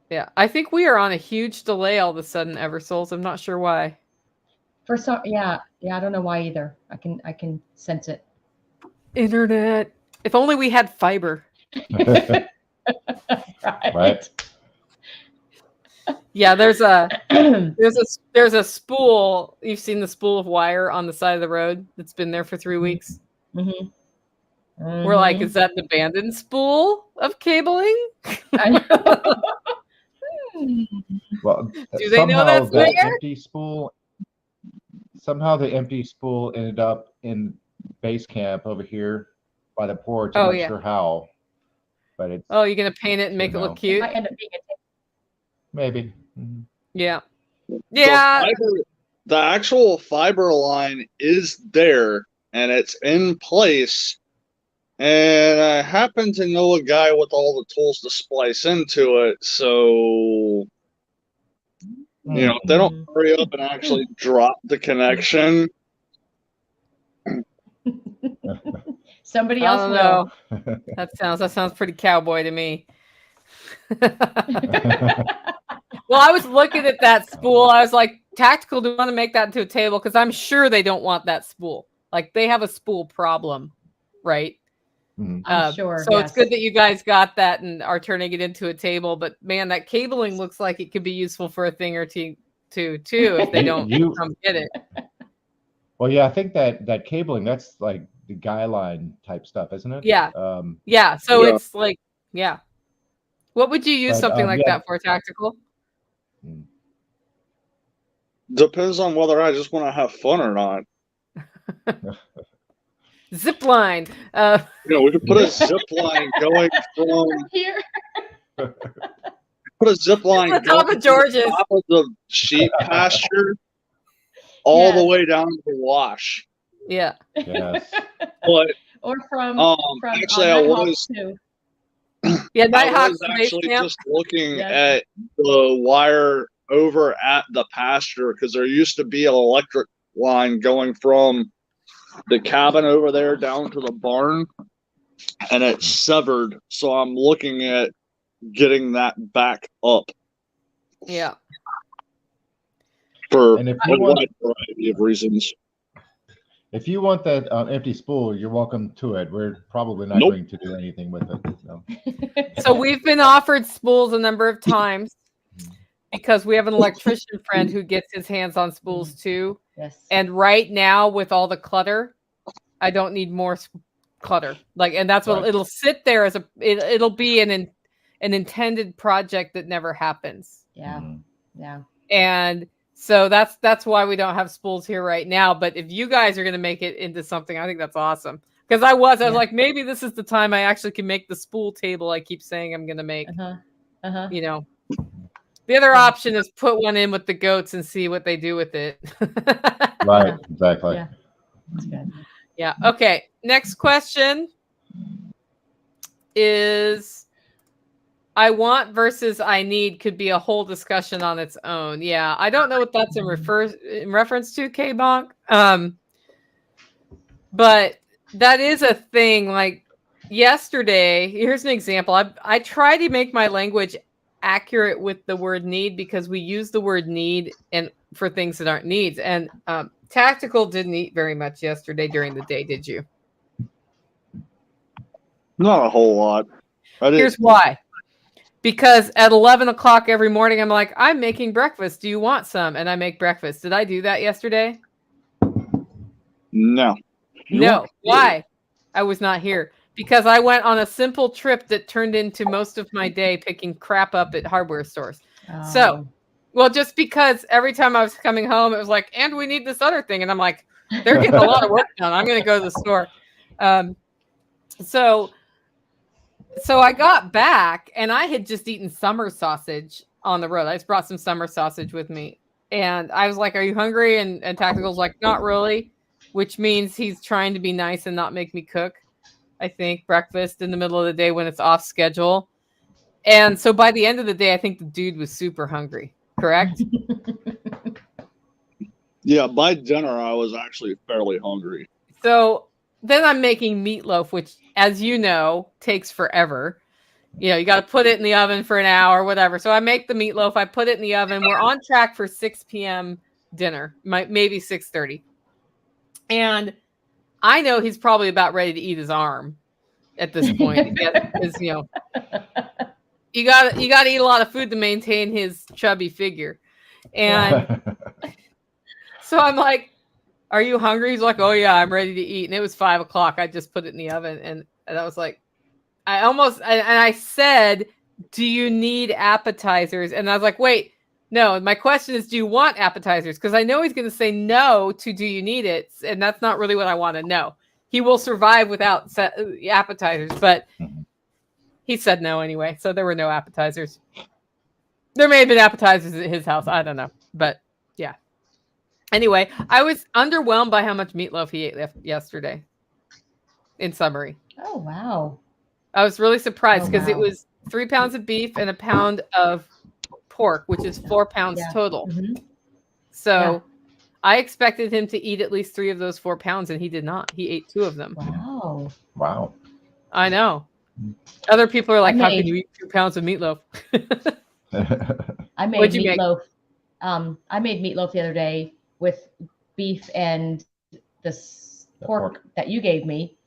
Yeah, I think we are on a huge delay all of a sudden, Eversouls. I'm not sure why. I don't know why either. I can sense it. Internet. If only we had fiber. Right. Yeah, there's a spool. You've seen the spool of wire on the side of the road that's been there for 3 weeks. Mm-hmm. Mm-hmm. We're like, is that an abandoned spool of cabling? I know. Well, do they know that's there? Somehow the empty spool ended up in base camp over here by the porch. I'm not sure how, but it's. Oh, you're gonna paint it and make it look cute? It might end up being maybe. Mm-hmm. Yeah. Yeah. The actual fiber line is there and it's in place. And I happen to know a guy with all the tools to splice into it. So, if they don't hurry up and actually drop the connection. Somebody else will. That sounds pretty cowboy to me. Well, I was looking at that spool. I was like, Tactical, do you want to make that into a table? Because I'm sure they don't want that spool. Like they have a spool problem, right? I'm sure. So it's good that you guys got that and are turning it into a table. But man, that cabling looks like it could be useful for a thing or two too if they don't come get it. Well, yeah, I think that cabling, that's like the guy line type stuff, isn't it? Yeah. So it's like, what would you use something like that for, Tactical? Depends on whether I just want to have fun or not. Zip line. We could put a zip line going from here. Put a zip line on top of George's, top of the sheep pasture, all the way down to the wash. Yeah. Yes. But or from actually, I was too. Yeah, I was actually just looking at the wire over at the pasture because there used to be an electric line going from the cabin over there down to the barn, and it's severed. So I'm looking at getting that back up. Yeah. For a wide variety of reasons. If you want that empty spool, you're welcome to it. We're probably not going to do anything with it. So. So we've been offered spools a number of times because we have an electrician friend who gets his hands on spools too. Yes. And right now, with all the clutter, I don't need more clutter. And that's what it'll sit there as it'll be an intended project that never happens. Yeah. Yeah. And so that's why we don't have spools here right now. But if you guys are going to make it into something, I think that's awesome. Because I was like, maybe this is the time I actually can make the spool table I keep saying I'm going to make. The other option is put one in with the goats and see what they do with it. Right, exactly. Yeah, that's good. Yeah. Okay. Next question is I want versus I need could be a whole discussion on its own. Yeah. I don't know what that's in reference to, K-Bonk. But that is a thing. Like yesterday, here's an example. I try to make my language accurate with the word need because we use the word need and for things that aren't needs. And Tactical didn't eat very much yesterday during the day, did you? Not a whole lot. Here's why. Because at 11 o'clock every morning, I'm like, I'm making breakfast. Do you want some? And I make breakfast. Did I do that yesterday? No. No. Why? I was not here because I went on a simple trip that turned into most of my day picking crap up at hardware stores. So, well, just because every time I was coming home, it was like, and we need this other thing. And I'm like, they're getting a lot of work done. I'm going to go to the store. So I got back and I had just eaten summer sausage on the road. I just brought some summer sausage with me. And I was like, are you hungry? And Tactical's like, not really, which means he's trying to be nice and not make me cook, I think, breakfast in the middle of the day when it's off schedule. And so by the end of the day, I think the dude was super hungry. Correct? Yeah, by dinner, I was actually fairly hungry. So then I'm making meatloaf, which, as you know, takes forever. You know, you got to put it in the oven for an hour, whatever. So I make the meatloaf. I put it in the oven. We're on track for 6 p.m. dinner, maybe 6:30. And I know he's probably about ready to eat his arm at this point. Because, you know, you got to eat a lot of food to maintain his chubby figure. And so I'm like, are you hungry? He's like, oh yeah, I'm ready to eat. And it was 5 o'clock. I just put it in the oven. And I was like, I said, do you need appetizers? And I was like, wait, no, my question is, do you want appetizers? Because I know he's going to say no to do you need it? And that's not really what I want to know. He will survive without appetizers, but he said no anyway. So there were no appetizers. There may have been appetizers at his house. I don't know. But yeah. Anyway, I was underwhelmed by how much meatloaf he ate yesterday. In summary. Oh, wow. I was really surprised because it was 3 pounds of beef and a pound of pork, which is 4 pounds total. Mm-hmm. So I expected him to eat at least 3 of those 4 pounds, and he did not. He ate 2 of them. Wow. I know. Other people are like, how can you eat 2 pounds of meatloaf? I made meatloaf. I made meatloaf the other day with beef and this pork that you gave me,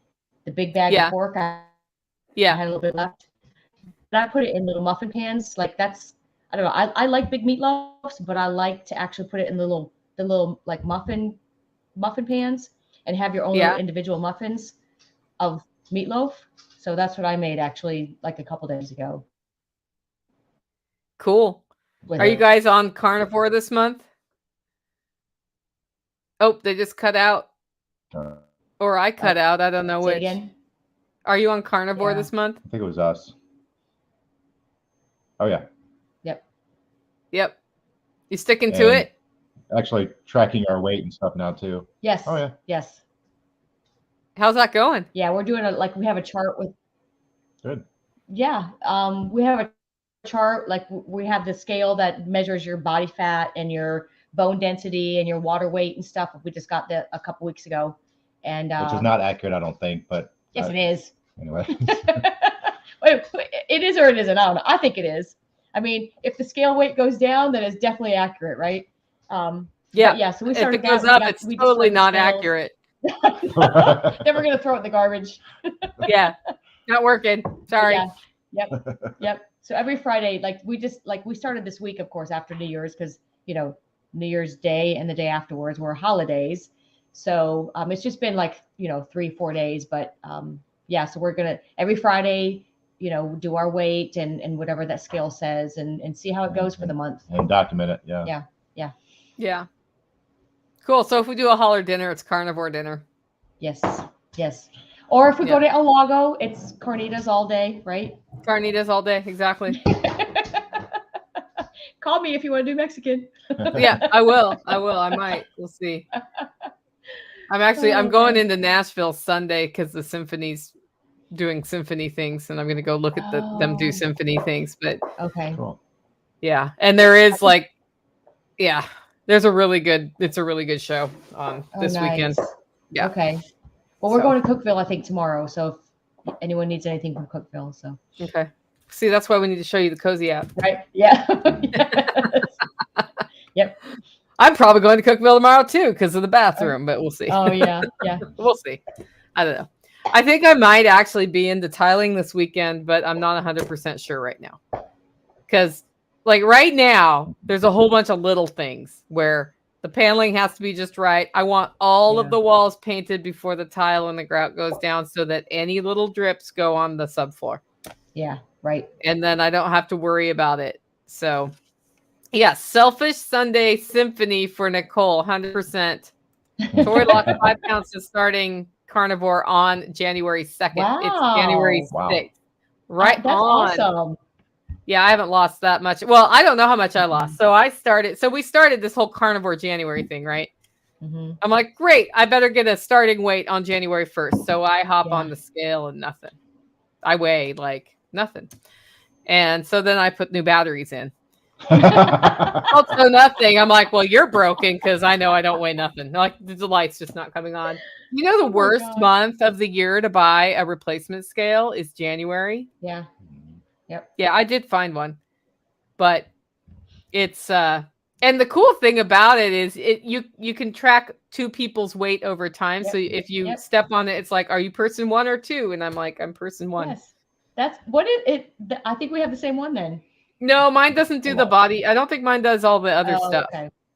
the big bag of pork. I had a little bit left. But I put it in little muffin pans. Like that's, I don't know. I like big meatloafs, but I like to actually put it in the little like muffin pans and have your own little individual muffins of meatloaf. So that's what I made actually like a couple days ago. Cool. Are you guys on carnivore this month? Oh, they just cut out. Or I cut out. I don't know which. Again? Are you on carnivore this month? I think it was us. Oh, yeah. Yep. You sticking to it? Actually tracking our weight and stuff now, too. Yes. Oh, yeah. Yes. How's that going? Yeah, we're doing we have a chart with. Good. Yeah. We have a chart, like we have the scale that measures your body fat and your bone density and your water weight and stuff. We just got that a couple weeks ago. And which is not accurate, I don't think, but yes, it is. Anyway. It is or it isn't. I don't know. I think it is. I mean, if the scale weight goes down, then it's definitely accurate, right? Yeah. So we started. If it goes up, it's totally not accurate. Then we're gonna throw it in the garbage. Yeah, not working. Sorry. Yeah. Yep. So every Friday, we started this week, of course, after New Year's, because New Year's Day and the day afterwards were holidays. So it's just been 3-4 days, but so we're gonna every Friday, do our weight and whatever that scale says and see how it goes for the month. And document it. Yeah. Cool. So if we do a holler dinner, it's carnivore dinner. Yes. Or if we go to El Lago, it's carnitas all day, right? Carnitas all day, exactly. Call me if you want to do Mexican. Yeah, I will. I might. We'll see. I'm going into Nashville Sunday because the symphony's doing symphony things, and I'm going to go look at them do symphony things. But okay, cool. Yeah, and there is there's a really good show on this weekend. Yeah. Okay. Well, we're going to Cookeville, I think, tomorrow. So if anyone needs anything from Cookeville, so okay. See, that's why we need to show you the Cozy app. Right? Yeah. Yep. I'm probably going to Cookeville tomorrow too because of the bathroom, but we'll see. Oh yeah. We'll see. I don't know. I think I might actually be into tiling this weekend, but I'm not 100% sure right now. Because right now, there's a whole bunch of little things where The paneling has to be just right. I want all of the walls painted before the tile and the grout goes down so that any little drips go on the subfloor. Yeah, right. And then I don't have to worry about it. So, yeah, Selfish Sunday Symphony for Nicole, 100%. Tori lost 5 pounds to starting carnivore on January 2nd. Wow. It's January 6th. Right That's on. awesome. Yeah, I haven't lost that much. Well, I don't know how much I lost. So we started this whole carnivore January thing, right? Mm-hmm. I'm like, great, I better get a starting weight on January 1st. So I hop on the scale and nothing. I weigh like nothing. And so then I put new batteries in. Also nothing. I'm like, well, you're broken because I know I don't weigh nothing. Like the light's just not coming on. You know, the worst month of the year to buy a replacement scale is January. Yeah. Yep. Yeah, I did find one, but it's and the cool thing about it is you can track 2 people's weight over time. So if you step on it, it's like, are you person 1 or 2? And I'm like, I'm person 1. Yes. That's what it. I think we have the same one then. No, mine doesn't do the body. I don't think mine does all the other stuff.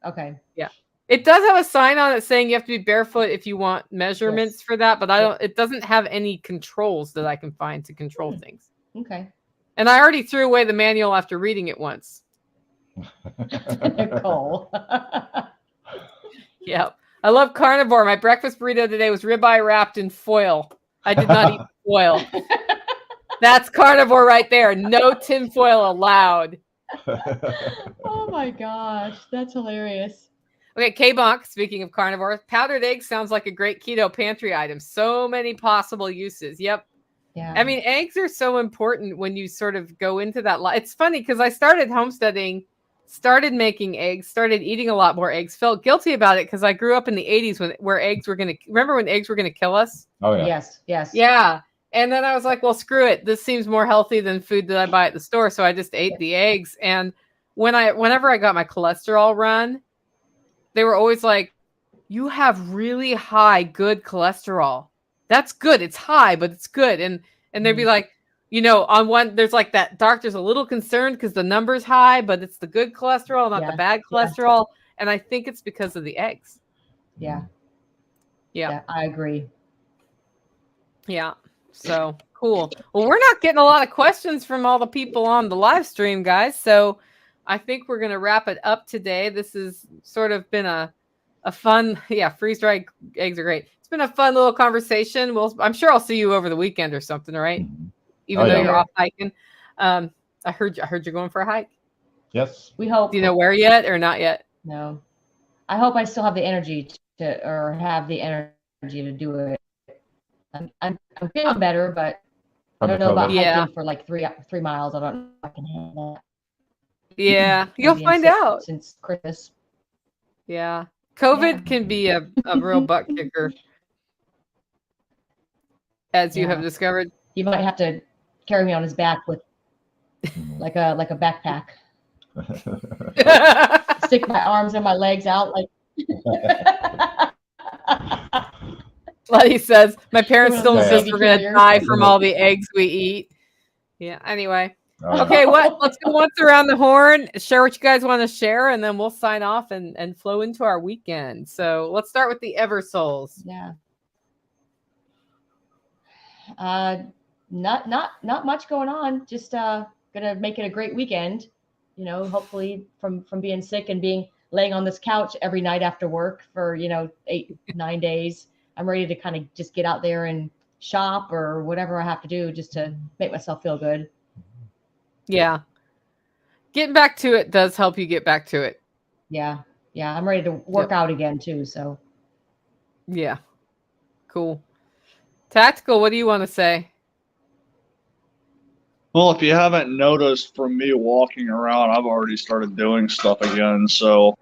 Okay. Yeah. It does have a sign on it saying you have to be barefoot if you want measurements for that, but it doesn't have any controls that I can find to control things. Okay. And I already threw away the manual after reading it once. Nicole. Yep. I love carnivore. My breakfast burrito today was ribeye wrapped in foil. I did not eat foil. That's carnivore right there. No tinfoil allowed. Oh my gosh. That's hilarious. Okay, K-Bonk, speaking of carnivore, powdered eggs sounds like a great keto pantry item. So many possible uses. Yep. Yeah. I mean, eggs are so important when you sort of go into that. It's funny because I started homesteading, started making eggs, started eating a lot more eggs, felt guilty about it because I grew up in the 80s where eggs were going to, remember when eggs were going to kill us? Oh, yeah. Yes. Yeah. And then I was like, well, screw it. This seems more healthy than food that I buy at the store. So I just ate the eggs. And whenever I got my cholesterol run, they were always like, you have really high, good cholesterol. That's good. It's high, but it's good. And they'd be like, you know, on one, there's like that doctor's a little concerned because the number's high, but it's the good cholesterol, not the bad cholesterol. And I think it's because of the eggs. Yeah. Yeah. I agree. Yeah. So cool. Well, we're not getting a lot of questions from all the people on the live stream, guys. So I think we're going to wrap it up today. This has sort of been a fun, freeze-dried eggs are great. It's been a fun little conversation. I'm sure I'll see you over the weekend or something, right? Even though you're off hiking. I heard you're going for a hike. Yes. We hope. Do you know where yet or not yet? No. I hope I still have the energy to do it. I'm feeling better, but I don't know about hiking for like 3 miles. I don't know if I can handle that. Yeah, you'll find out. Since Christmas. Yeah. COVID can be a real butt kicker, as you have discovered. He might have to carry me on his back with like a backpack. Stick my arms and my legs out like. Like says, my parents still insist we're gonna die from all the eggs we eat. Yeah. Anyway. Okay, let's go once around the horn, share what you guys want to share, and then we'll sign off and flow into our weekend. So let's start with the Eversouls. Yeah. Not much going on. Just gonna make it a great weekend. You know, hopefully from being sick and laying on this couch every night after work for 8-9 days. I'm ready to kind of just get out there and shop or whatever I have to do just to make myself feel good. Yeah. Getting back to it does help you get back to it. Yeah. I'm ready to work out again too. So. Yeah. Cool. Tactical, what do you want to say? Well, if you haven't noticed from me walking around, I've already started doing stuff again. So,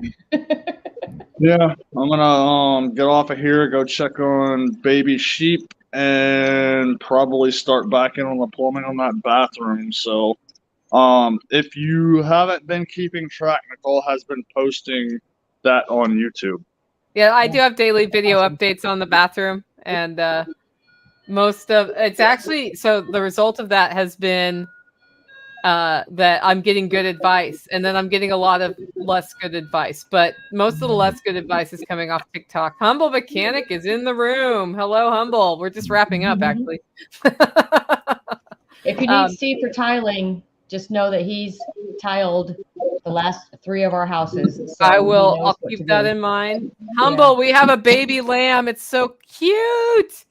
yeah, I'm going to get off of here, go check on baby sheep, and probably start back in on the plumbing on that bathroom. So, if you haven't been keeping track, Nicole has been posting that on YouTube. Yeah, I do have daily video updates on the bathroom, and it's actually, so the result of that has been that I'm getting good advice, and then I'm getting a lot of less good advice. But most of the less good advice is coming off TikTok. Humble Mechanic is in the room. Hello, Humble. We're just wrapping up, actually. If you need Steve for tiling, just know that he's tiled the last 3 of our houses. So I will. I'll keep that in mind. Humble, we have a baby lamb. It's so cute.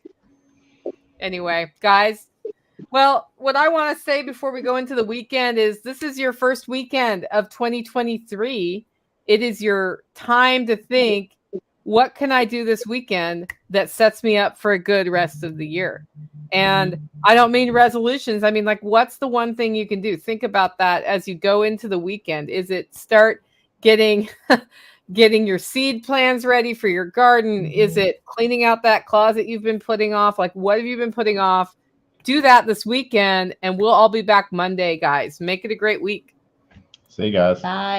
Anyway, guys. Well, what I want to say before we go into the weekend is this is your first weekend of 2023. It is your time to think, what can I do this weekend that sets me up for a good rest of the year? And I don't mean resolutions. I mean, like, what's the one thing you can do? Think about that as you go into the weekend. Is it start getting your seed plans ready for your garden? Is it cleaning out that closet you've been putting off? Like, what have you been putting off? Do that this weekend, and we'll all be back Monday, guys. Make it a great week. See you guys. Bye.